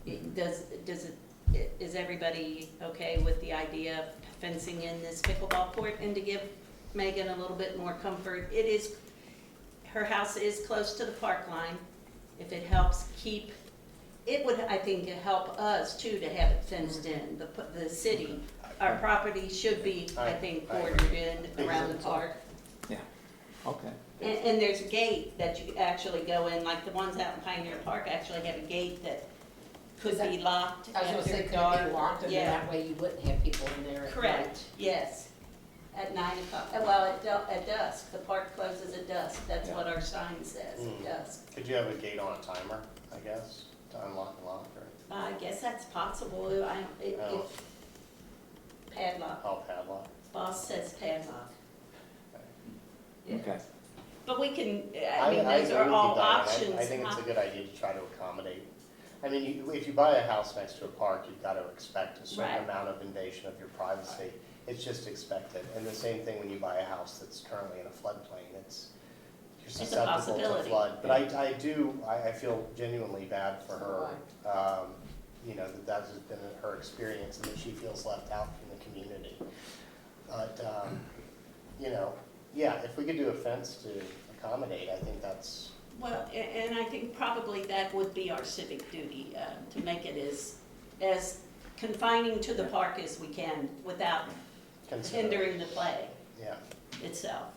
is everybody okay with the idea of fencing in this pickleball court? And to give Megan a little bit more comfort, her house is close to the park line. If it helps keep, it would, I think, help us too to have it fenced in. The city, our property should be, I think, bordered in around the park. Yeah, okay. And there's a gate that you actually go in, like the ones out in Pioneer Park actually have a gate that could be locked I was gonna say, after could dark. it be locked, and then Yeah, that way you wouldn't have people in there at night? correct, yes. At 9 o'clock, well, at dusk, the park closes at dusk, that's what our sign says, at dusk. Could you have a gate on a timer, I guess, to unlock and lock, or I guess that's possible, if padlock, all padlock? boss says padlock. Okay. But we can, I I mean, agree those with are you, all Diane. options. I think it's a good idea to try to accommodate. I mean, if you buy a house next to a park, you've got to expect a certain Right. amount of invasion of your privacy. It's just expected. And the same thing when you buy a house that's currently in a floodplain, you're a susceptible to possibility. flood. But I feel genuinely bad for her, you know, that has been her experience and that she feels left out from the community. But, you know, yeah, if we could do a fence to accommodate, I think that's, Well, and I think probably that would be our civic duty, to make it as confining to the park as we can without considered. hindering the play Yeah. itself.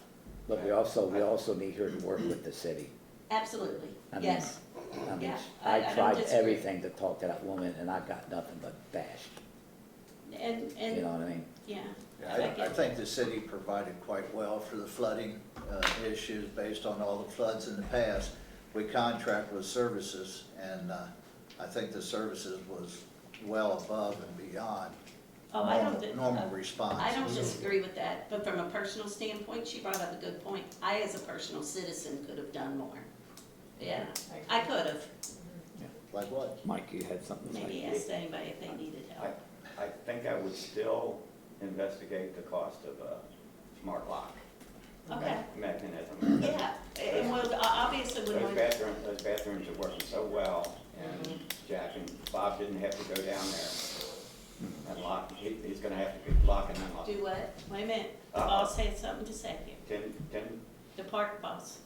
But we also need her to work with the city. Absolutely, I mean, yes. I mean, Yeah, I I don't tried disagree. everything to talk to that woman, and I got nothing but bashed, And, you know what I mean? yeah. I think the city provided quite well for the flooding issues based on all the floods in the past. We contract with services, and I think the services was well above and beyond Oh, I don't, normal response. I don't disagree with that, but from a personal standpoint, she brought up a good point. I, as a personal citizen, could have done more. Yeah, I could have. Like what? Mike, you had something to say? Maybe asked anybody if they needed help. I think I would still investigate the cost of a smart lock Okay, mechanism. yeah, and we'll, obviously, we want. Those bathrooms are working so well, and Jack and Bob didn't have to go down there and lock, he's gonna have to be locking and unlocking. Do what? Wait a minute, the Uh-oh. boss had something park bus.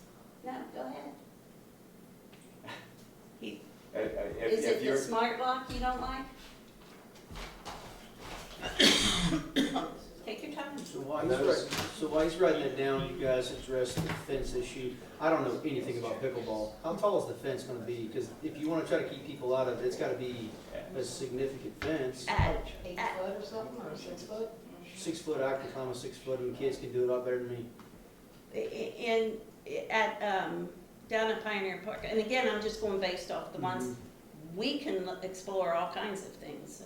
No, go ahead. He, If is it the you're- smart lock you don't like? Take your time. So while he's writing that down, you guys addressed the fence issue. I don't know anything about pickleball. How tall is the fence gonna be? Because if you wanna try to keep people out of it, it's gotta be a significant fence. 8 foot or something, or 6 foot? 6 foot, I can climb a 6 foot, and kids can do it a lot better than me. Down at Pioneer Park, and again, I'm just going based off the ones, we can explore all kinds of things.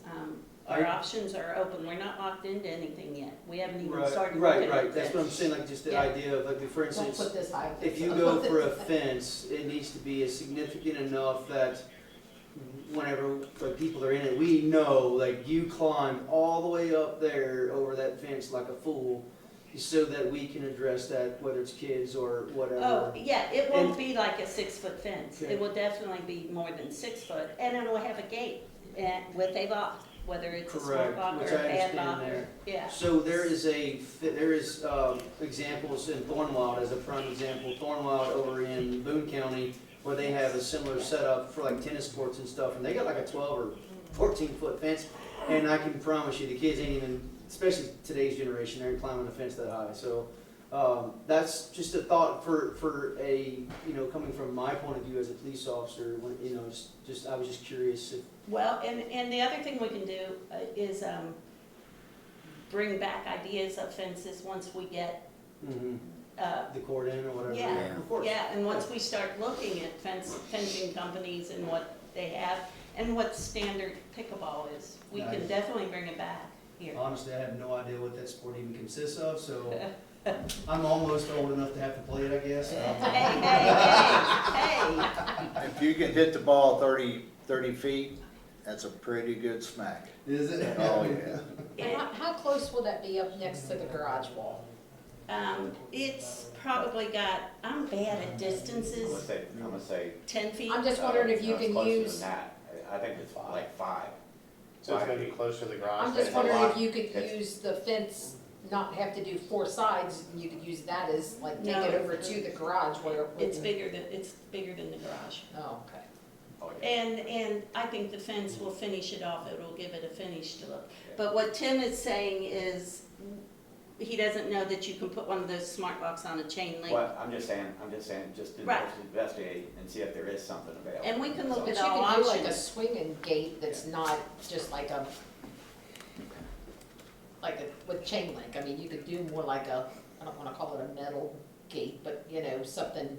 Our options are open, we're not locked into anything yet, we haven't even started looking at Right, that's what I'm this. saying, like, just the Yeah. idea of, like, for Don't instance, put this high. if you go for a fence, it needs to be significant enough that whenever, like, people are in it, we know, like, you climbed all the way up there over that fence like a fool, so that we can address that, whether it's kids or whatever. Oh, yeah, it won't And- be like a 6 foot fence, Okay. it will definitely be more than 6 foot, and it'll have a gate, with a lock, whether it's a smart Correct, lock or which a I bad understand lock, or, there. yeah. So there is examples in Thornwild, as a prime example, Thornwild over in Boone County, where they have a similar setup for like tennis courts and stuff, and they got like a 12 or 14 foot fence, and I can promise you, the kids ain't even, especially today's generation, they ain't climbing a fence that high, so, that's just a thought for a, coming from my point of view as a police officer, when, I was just curious if. Well, and the other thing we can do is bring back ideas of fences once we get, The court in or whatever. yeah, Of course. yeah, and once we start looking at fencing companies and what they have, and what standard pickleball is, we can Nice. definitely bring it back here. Honestly, I have no idea what that sport even consists of, so I'm almost old enough to have to play it, I guess. Hey, If you can hit the ball 30 feet, that's a pretty good smack. Is it? Oh, yeah. hey, And how close will that be up next to the garage wall? it's probably got, I'm bad at distances, I'm gonna say. 10 feet. I'm just wondering if you no, it's can closer use, than that. I think it's like 5. So it's gonna be closer to the garage. I'm just it's a wondering lot. if you could It's- use the fence, not have to do 4 sides, and you could use that as, like, take No. it over to the garage where it It's wouldn't. bigger than the garage. Oh, okay. Oh, yeah. And I think the fence will finish it off, it'll give it a finished look. But what Tim is saying is, he doesn't know that you can put one of those smart locks on a chain link. Well, I'm just saying, just Right. investigate and see if there is something available. And we can look But at you all could do like a options. swinging gate that's not just like with chain link. I mean, you could do more like I don't wanna call it a metal gate, but something,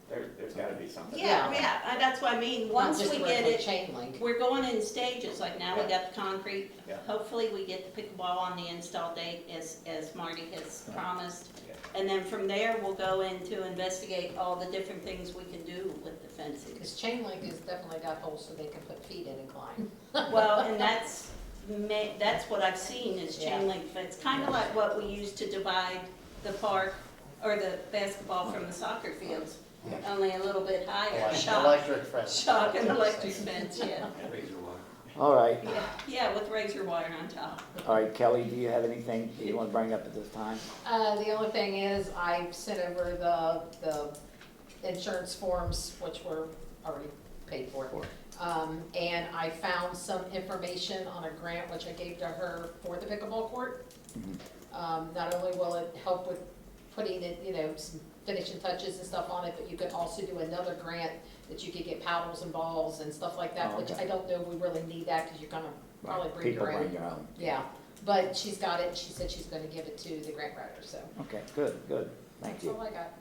There's gotta be something. Yeah, that's what I mean, not once just we a get regular it, chain link. we're going in stages, like now we Yeah. got the concrete. Yeah. Hopefully we get the pickleball on the install date as Marty has promised. Yeah. And then from there, we'll go in to investigate all the different things we can do with the fencing. Because chain link has definitely got holes so they can put feet in and climb. Well, and that's what I've seen is chain Yeah. link fence, kind of like what we use to divide the park or the basketball from the soccer fields, only a little bit higher. Shock Electric fence. Shock and electric fence, yeah. All right, Yeah, with razor wire on top. all right, Kelly, do you have anything that you want to bring up at this time? The only thing is, I sent over the insurance forms, which were already paid for. And I found some information on a grant which I gave to her for the pickleball court. Not only will it help with putting it, some finishing touches and stuff on it, but you could also do another grant that you could get paddles and balls and stuff like that, Oh, which okay. I don't know if we really need that, because you're gonna probably bring People your own. bring your own. Yeah, but she's got it, and she said she's gonna give it to the grant writer, so. Okay, good, thank That's you. all I got.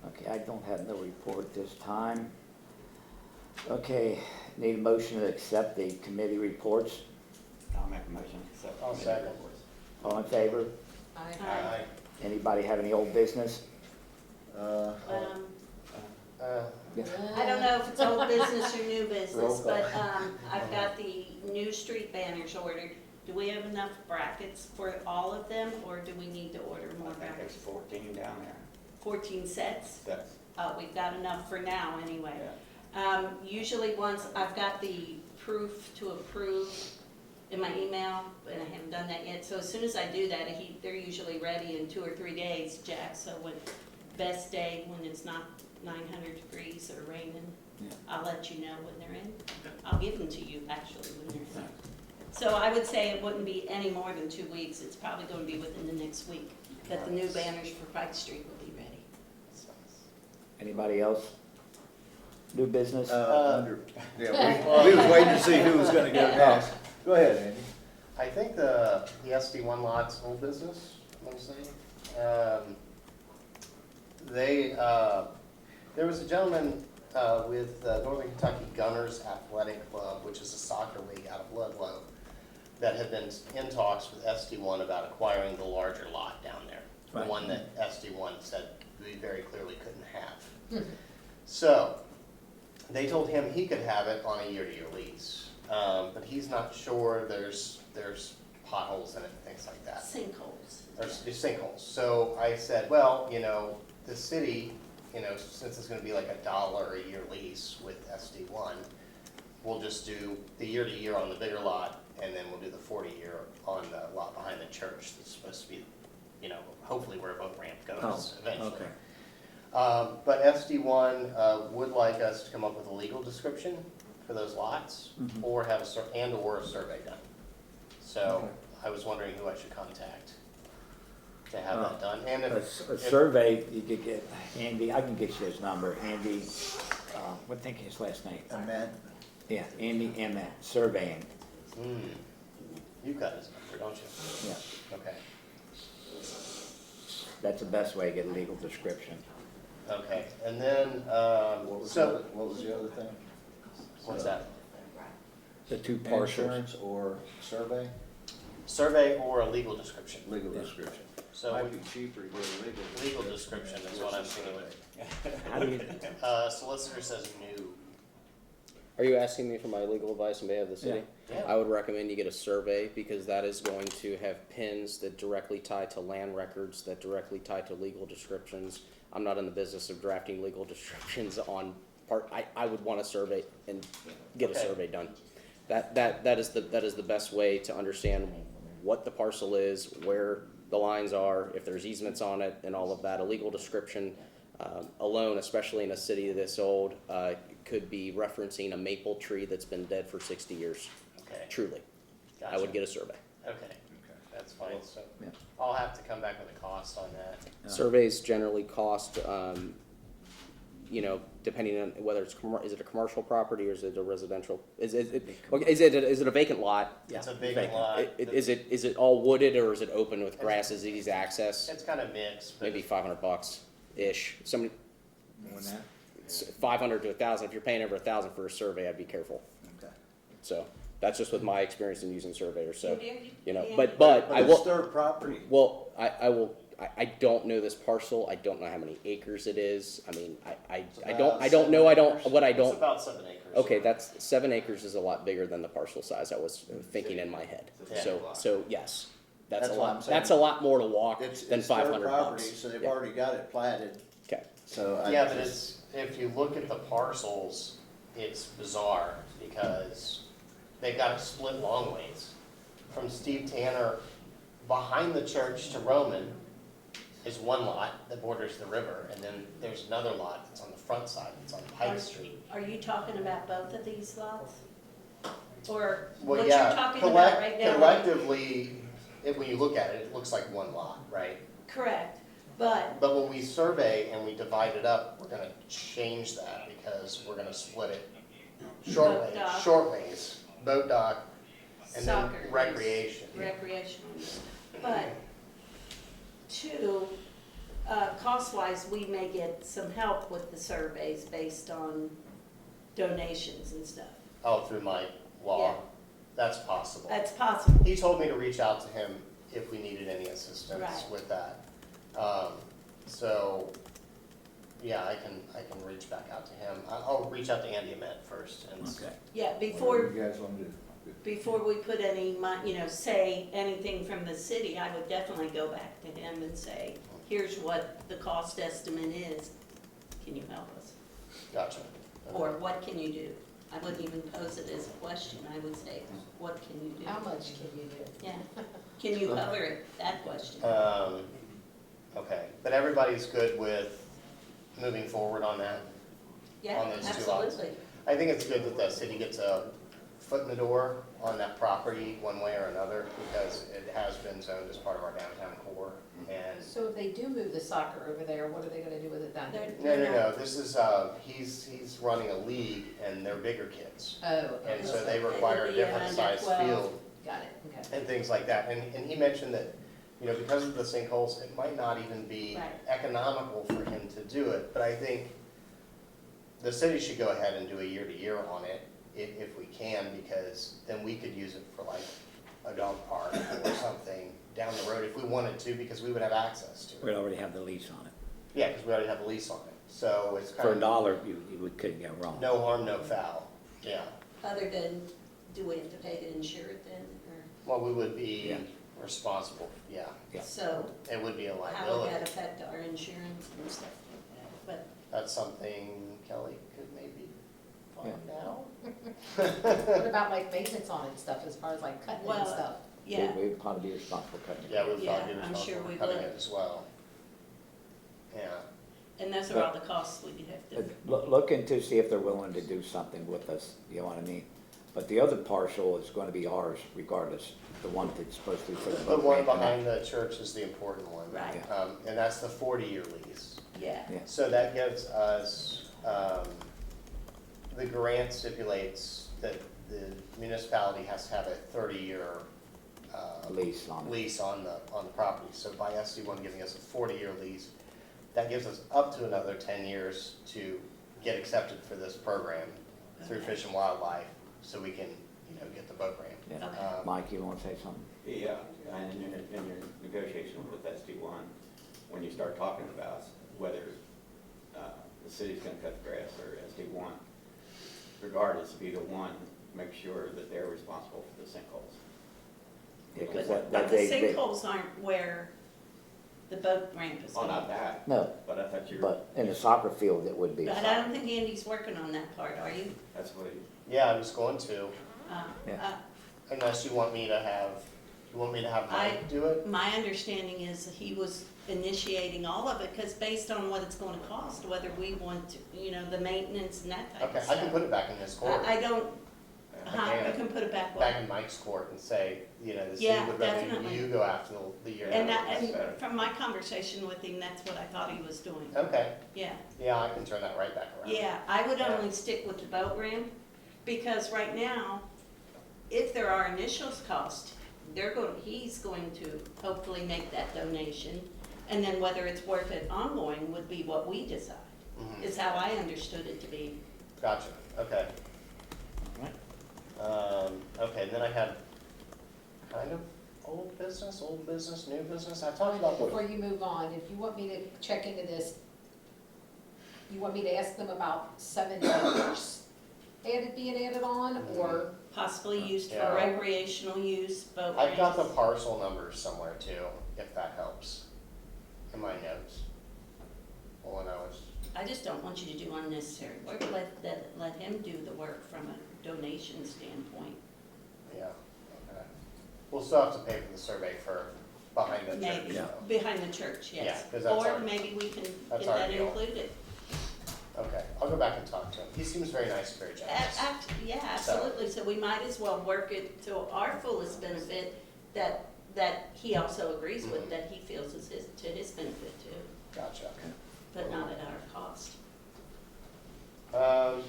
Okay, I don't have no report this time. Okay, need a motion to accept the committee reports. I'll make a motion. I'll second. All in favor? Aye. Anybody have any old business? Um, Yeah. I don't know if it's old business or new Roll business, call. but I've got the new street banners ordered. Do we have enough brackets for all of them, or do we need to order more I think there's brackets? 14 down there. 14 sets? That's, We've got enough for now, anyway. yeah. Usually once, I've got the proof to approve in my email, and I haven't done that yet. So as soon as I do that, they're usually ready in 2 or 3 days, Jack. So when best day when it's not 900 degrees or raining. Yeah. I'll let you know when they're in. I'll give them to you actually when they're in. So I would say it wouldn't be any more than 2 weeks. It's probably going to be within the next week that the new banners for Pike Street will be ready. Anybody else? New business? Yeah, we was waiting to see who was gonna go next. Go ahead, Andy. I think the SD1 lot's old business, I want to say. There was a gentleman with Northern Kentucky Gunners Athletic Club, which is a soccer league out of Ludlow, that had been in talks with SD1 about acquiring the larger lot down there. Right. The one that SD1 said we very clearly couldn't have. So, they told him he could have it on a year-to-year lease, but he's not sure. There's potholes in it and things like that. Sinkholes. There's sinkholes. So I said, well, you know, the city, you know, since it's going to be like $1 a year lease with SD1, we'll just do the year-to-year on the bigger lot, and then we'll do the 40-year on the lot behind the church. That's supposed to be, you know, hopefully where a boat ramp goes eventually. Okay. But SD1 would like us to come up with a legal description for those lots, or have or a survey done. So I was wondering who I should contact to have that done. And A survey, you could get Andy, I can get you his number, Andy, what think his last name? Ahmed. Yeah, Andy Emmett, surveying, You've got his number, don't you? yeah. Okay. That's the best way to get a legal description. Okay, and then, What was so, the other thing? what's that? The two parcels. Insurance or survey? Survey or a legal description? Legal description. So, Might be cheaper to get a legal. legal description is what I'm thinking. How do you, Solicitor says new. Are you asking me for my legal advice on behalf of the city? Yeah. I would recommend you get a survey, because that is going to have pins that directly tie to land records, that directly tie to legal descriptions. I'm not in the business of drafting legal descriptions on part, I would want a survey and get a survey done. That is the best way to understand what the parcel is, where the lines are, if there's easements on it, and all of that. A legal description alone, especially in a city this old, could be referencing a maple tree that's been dead for 60 years. Okay. Truly. I would get a survey. Okay, that's fine, so Yeah. I'll have to come back with a cost on that. Surveys generally cost, you know, depending on whether it's, is it a commercial property or is it a residential? Is it a vacant lot? It's a vacant lot. Is it all wooded, or is it open with grass as easy access? It's kind of mixed, but Maybe $500-ish. Somebody, More than that? 500 to 1,000. If you're paying over 1,000 for a survey, I'd be careful. Okay. So that's just with my experience in using surveyors. So, you know, Yeah. but I But will. it's their property. Well, I don't know this parcel. I don't know how many acres it is. I mean, I don't know. it's about 7 acres. Okay, that's 7 acres is a lot bigger than the parcel size I was thinking in my head. Yeah. So yes, that's That's a what I'm lot. saying. That's a lot more to walk It's than their $500. property, so they've Yeah. already got it platted, Okay. so. I Yeah, but just- if you look at the parcels, it's bizarre because they've got it split long ways. From Steve Tanner behind the church to Roman is one lot that borders the river, and then there's another lot that's on the front side, it's on Pike Street. Are you talking about both of these lots? Or Well, what you're yeah, talking about right now? collectively, when you look at it, it looks like one lot, right? Correct, but, But when we survey and we divide it up, we're gonna change that because we're gonna split it short ways, boat dock, and then Soccer use. recreation. recreational use. But, two, cost-wise, we may get some help with the surveys based on donations and stuff. Oh, through my law, Yeah. that's possible. That's possible. He told me to reach out to him if we needed any assistance Right. with that. So, yeah, I can reach back out to him. I'll reach out to Andy Emmett first and. Okay. Yeah, Whatever before you guys wanna do. before we put any, say anything from the city, I would definitely go back to him and say, here's what the cost estimate is. Can you help us? Gotcha. Or what can you do? I wouldn't even pose it as a question. I would say, what can you do? How much can you do? Yeah. Can you cover it? That question. Okay, but everybody's good with moving forward on that. Yeah, On those two lots. absolutely. I think it's good that the city gets a foot in the door on that property one way or another, because it has been zoned as part of our downtown core. And, So if they do move the soccer over there, what are they gonna do with it then? no, this is, he's running a league and they're bigger kids. Oh, And so okay, they require a It'll be an different under size 12. field got it, okay. and things like that. And he mentioned that, you know, because of the sinkholes, it might not even be Right. economical for him to do it. But I think the city should go ahead and do a year-to-year on it if we can, because then we could use it for like a dog park or something down the road if we wanted to, because we would have access to We it. already have the lease on it. Yeah, because we already have a lease on it. So it's For kind a of dollar, you couldn't go wrong. no harm, no foul. Yeah. Other than, do we have to pay to insure it then, Well, we would be Yeah. responsible, yeah. Yeah. or, so It would be a how would liability. that affect our insurance and stuff like that? But That's something Kelly could maybe find out. What about like maintenance on it and stuff, as far as like cutting it and Well, stuff? yeah, We'd probably be responsible for cutting it. Yeah, we would Yeah, probably be I'm sure responsible we for cutting would. it as well. Yeah, and those are all the costs we have to, Look into, see if they're willing to do something with us, you know what I mean? But the other parcel is gonna be ours regardless, the one that's supposed to be for the the boat one ramp. behind the church is the important one. right, And that's the 40-year lease. yeah. Yeah. So that gives us, the grant stipulates that the municipality has to have a 30-year Lease on it. lease on the property. So by SD1 giving us a 40-year lease, that gives us up to another 10 years to get accepted for this program through Okay. Fish and Wildlife, so we can, you know, get the boat ramp. Yeah. Okay. Mike, you wanna say something? Yeah, and in your negotiation with SD1, when you start talking about whether the city's gonna cut the grass or SD1, regardless of either one, make sure that they're responsible for the sinkholes. Yeah, 'cause But that the they- sinkholes aren't where the boat ramp is Oh, going. not that, No, but I thought you were, but in the soccer field, it would be. But I don't think Andy's working on that part, are you? that's what he, Yeah, I was going to, Yeah. unless you want me to have Mike do it? My understanding is that he was initiating all of it, because based on what it's gonna cost, whether we want to, you know, the maintenance and that type Okay, of I stuff. can put it back in his court, I don't, I you can put it back back what? in Mike's court and say, you know, the city Yeah, would rather definitely. you go after the year. And now. that, that's better. and from my conversation with him, that's what I thought he was doing, Okay, yeah. yeah, I can turn that right back around. Yeah, I would Yeah. only stick with the boat ramp, because right now, if there are initials cost, he's going to hopefully make that donation, and then whether it's worth it ongoing would be what we decide, Mhm. is how I understood it to be. Gotcha, okay. Right. Okay, then I had kind of old business, new business. I talked about Before you move on, if you want me to check into this, you want me to ask them about 7 acres being added on, or? Possibly used for Yeah. recreational use, boat I've got the ramps. parcel numbers somewhere too, if that helps, in my notes. Well, when I was, I just don't want you to do unnecessary work, let him do the work from a donation standpoint. yeah, okay. We'll still have to pay for the survey for behind the church, Maybe, so. behind the church, yes. Yeah, 'cause that's Or our- maybe we can that's get our that deal. included. Okay, I'll go back and talk to him. He seems very nice, very generous. Yeah, absolutely, so we might as well work it to our fullest benefit, that he also agrees with, Mhm. that he feels is to his benefit too, Gotcha. but not at our cost. I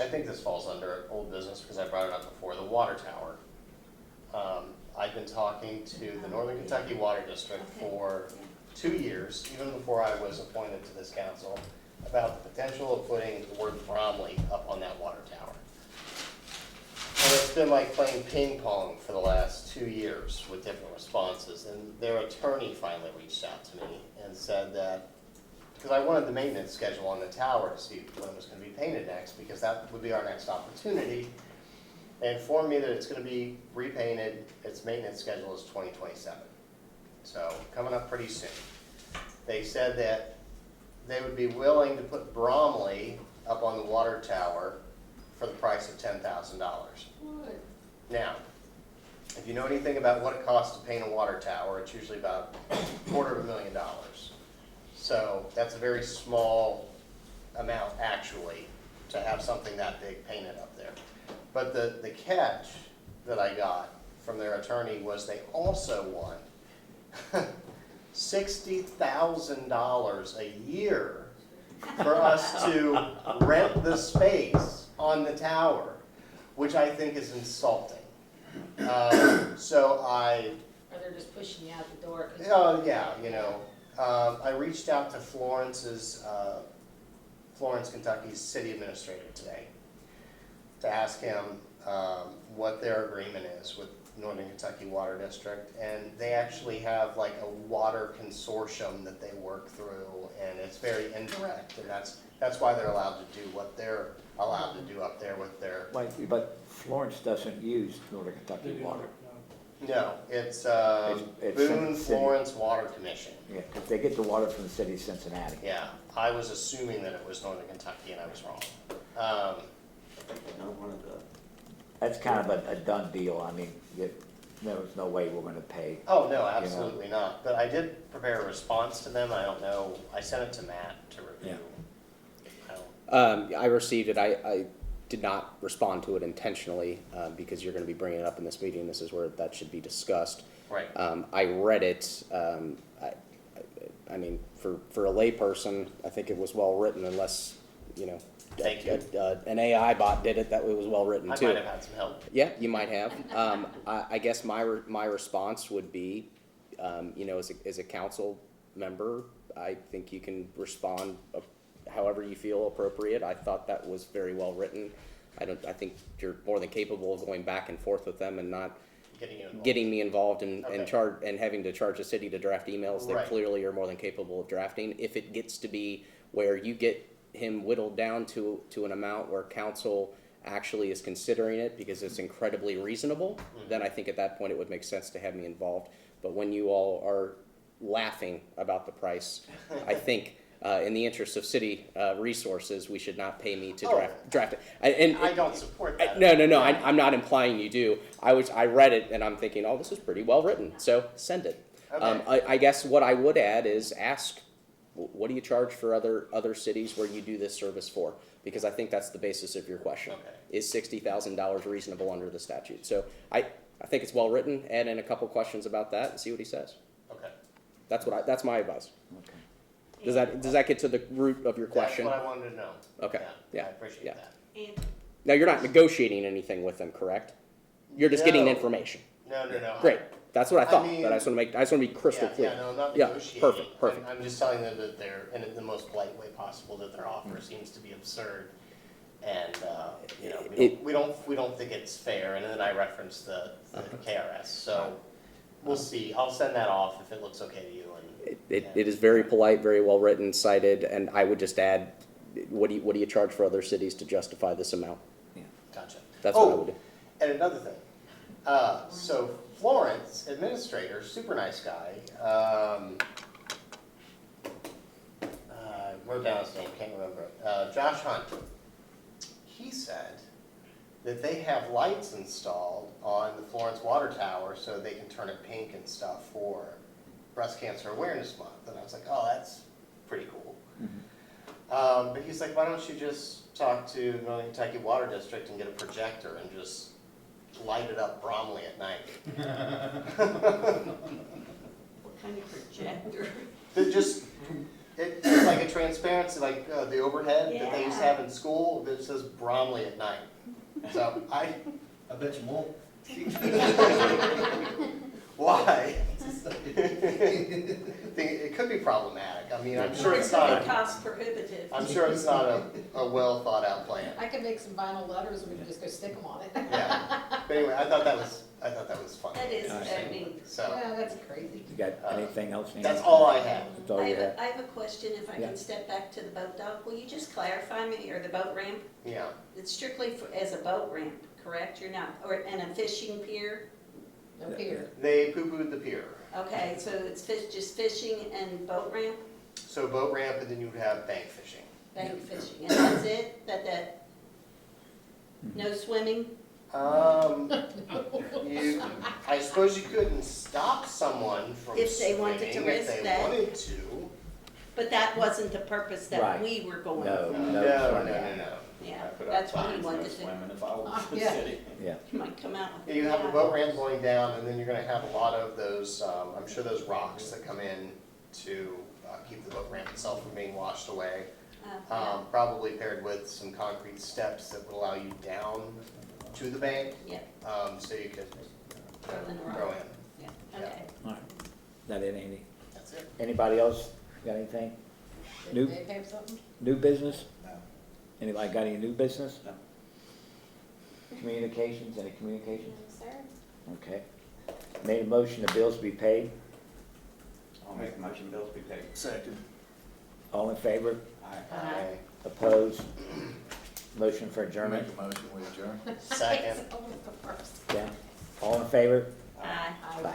think this falls under old business because I brought it up before, the water tower. I've been talking to the Northern Kentucky Water District Okay. for 2 years, even before I was appointed to this council, about the potential of putting the word Bromley up on that water tower. And it's been like playing ping pong for the last 2 years with different responses. And their attorney finally reached out to me and said that, because I wanted the maintenance schedule on the tower to see when it was going to be painted next, because that would be our next opportunity. They informed me that it's going to be repainted, its maintenance schedule is 2027. So coming up pretty soon. They said that they would be willing to put Bromley up on the water tower for the price of $10,000. Now, if you know anything about what it costs to paint a water tower, it's usually about $250,000. So that's a very small amount actually to have something that big painted up there. But the catch that I got from their attorney was they also want $60,000 a year for us to rent the space on the tower, which I think is insulting. So I, Or they're just pushing you out the door? 'Cause oh yeah, I reached out to Florence, Kentucky's city administrator today to ask him what their agreement is with Northern Kentucky Water District, and they actually have like a water consortium that they work through, and it's very indirect, and that's why they're allowed to do what they're allowed to do up there with their. But Florence doesn't use Northern Kentucky Water. No, it's It's Boone city. Florence Water Commission. Yeah, because they get the water from the city of Cincinnati. Yeah, I was assuming that it was Northern Kentucky, and I was wrong. That's kind of a done deal. I mean, there's no way we're gonna pay. Oh, no, absolutely not. But I did prepare a response to them. I don't know, I sent it to Matt to review. I received it. I did not respond to it intentionally because you're going to be bringing it up in this meeting. This is where that should be discussed. Right. I read it. I mean, for a layperson, I think it was well written, unless Thank you. an AI bot did it. That it was well written I too. might have had some help. Yeah, you might have. I guess my response would be, as a council member, I think you can respond however you feel appropriate. I thought that was very well written. I think you're more than capable of going back and forth with them and not getting me involved and having to charge the city to draft emails. They Right. clearly are more than capable of drafting. If it gets to be where you get him whittled down to an amount where council actually is considering it because it's incredibly reasonable, then I think at that point it would make sense to have me involved. But when you all are laughing about the price, I think in the interest of city resources, we should not pay me to draft it. I don't support that. No. I'm not implying you do. I read it and I'm thinking, oh, this is pretty well written. So send it. Okay. I guess what I would add is ask, what do you charge for other cities where you do this service for? Because I think that's the basis of your question. Okay. Is $60,000 reasonable under the statute? So I think it's well written. Add in a couple questions about that and see what he says. Okay. That's my advice. Okay. Does that get to the root of your question? That's what I wanted to know. Okay, yeah, I appreciate yeah. that. And Now, you're not negotiating anything with them, correct? You're just getting No. information. No. Great. That's what I thought, mean- but I just want to be crystal clear. Yeah, no, I'm not Yeah, negotiating. perfect. I'm just telling them that they're, in the most polite way possible, that their offer seems to be absurd. And, we don't think it's fair, and then I reference the KRS, so we'll see. I'll send that off if it looks okay to you. It is very polite, very well written, cited, and I would just add, what do you charge for other cities to justify this amount? Gotcha. That's what I would do. And another thing, so Florence, administrator, super nice guy, wrote down his name, can't remember it, Josh Hunt. He said that they have lights installed on the Florence Water Tower so they can turn it pink and stuff for Breast Cancer Awareness Month. And I was like, oh, that's pretty cool. But he's like, why don't you just talk to Northern Kentucky Water District and get a projector and just light it up Bromley at night? what kind of projector? It's like a transparency, like the overhead that they used to have in school, that says Bromley at night. So I bet you won't.Hy? It could be problematic. I mean, I'm sure it's not It's cost prohibitive. I'm sure it's not a well thought out plan. I could make some vinyl letters and we could just go stick them on it. Yeah. But anyway, I thought that was fun. That is, I mean, So Yeah, that's crazy. You got anything else? Nancy? that's all I have. That's all you have? I have a question, if I Yeah. can step back to the boat dock. Will you just clarify me, or the boat ramp? Yeah. It's strictly as a boat ramp, correct? You're not, and a fishing pier? No pier. They poo-pooed the pier. Okay, so it's just fishing and boat ramp, So boat ramp, and then you would have bank fishing. bank fishing, and that's it? No swimming? I suppose you couldn't stop someone from If they wanted to swimming risk if they that. wanted to. But that wasn't the purpose that Right. we were going No, for. no, Yeah, I put up that's what he signs, no wanted to do. swimming if I was in the Yeah. city. Yeah, You might come out with. You have the boat ramp going down, and then you're gonna have a lot of those, I'm sure those rocks that come in to keep the boat ramp itself from being washed away. Probably paired with some concrete steps that would allow you down to the bank, Yeah, so you could throw in the throw rock. in. Yeah, okay. all right. That it, Andy? That's it. Anybody else got anything? New, Dave have something? new business? No. Anybody got any new business? No. Communications, any communications? No, sir. Okay. Made a motion, the bills be paid. I'll make a motion, bills be paid. Second. All in favor? Aye. Opposed? Motion for adjournment? Make a motion, we adjourn. Second. Someone go first. Yeah. All in favor? Aye. Aye. Bye.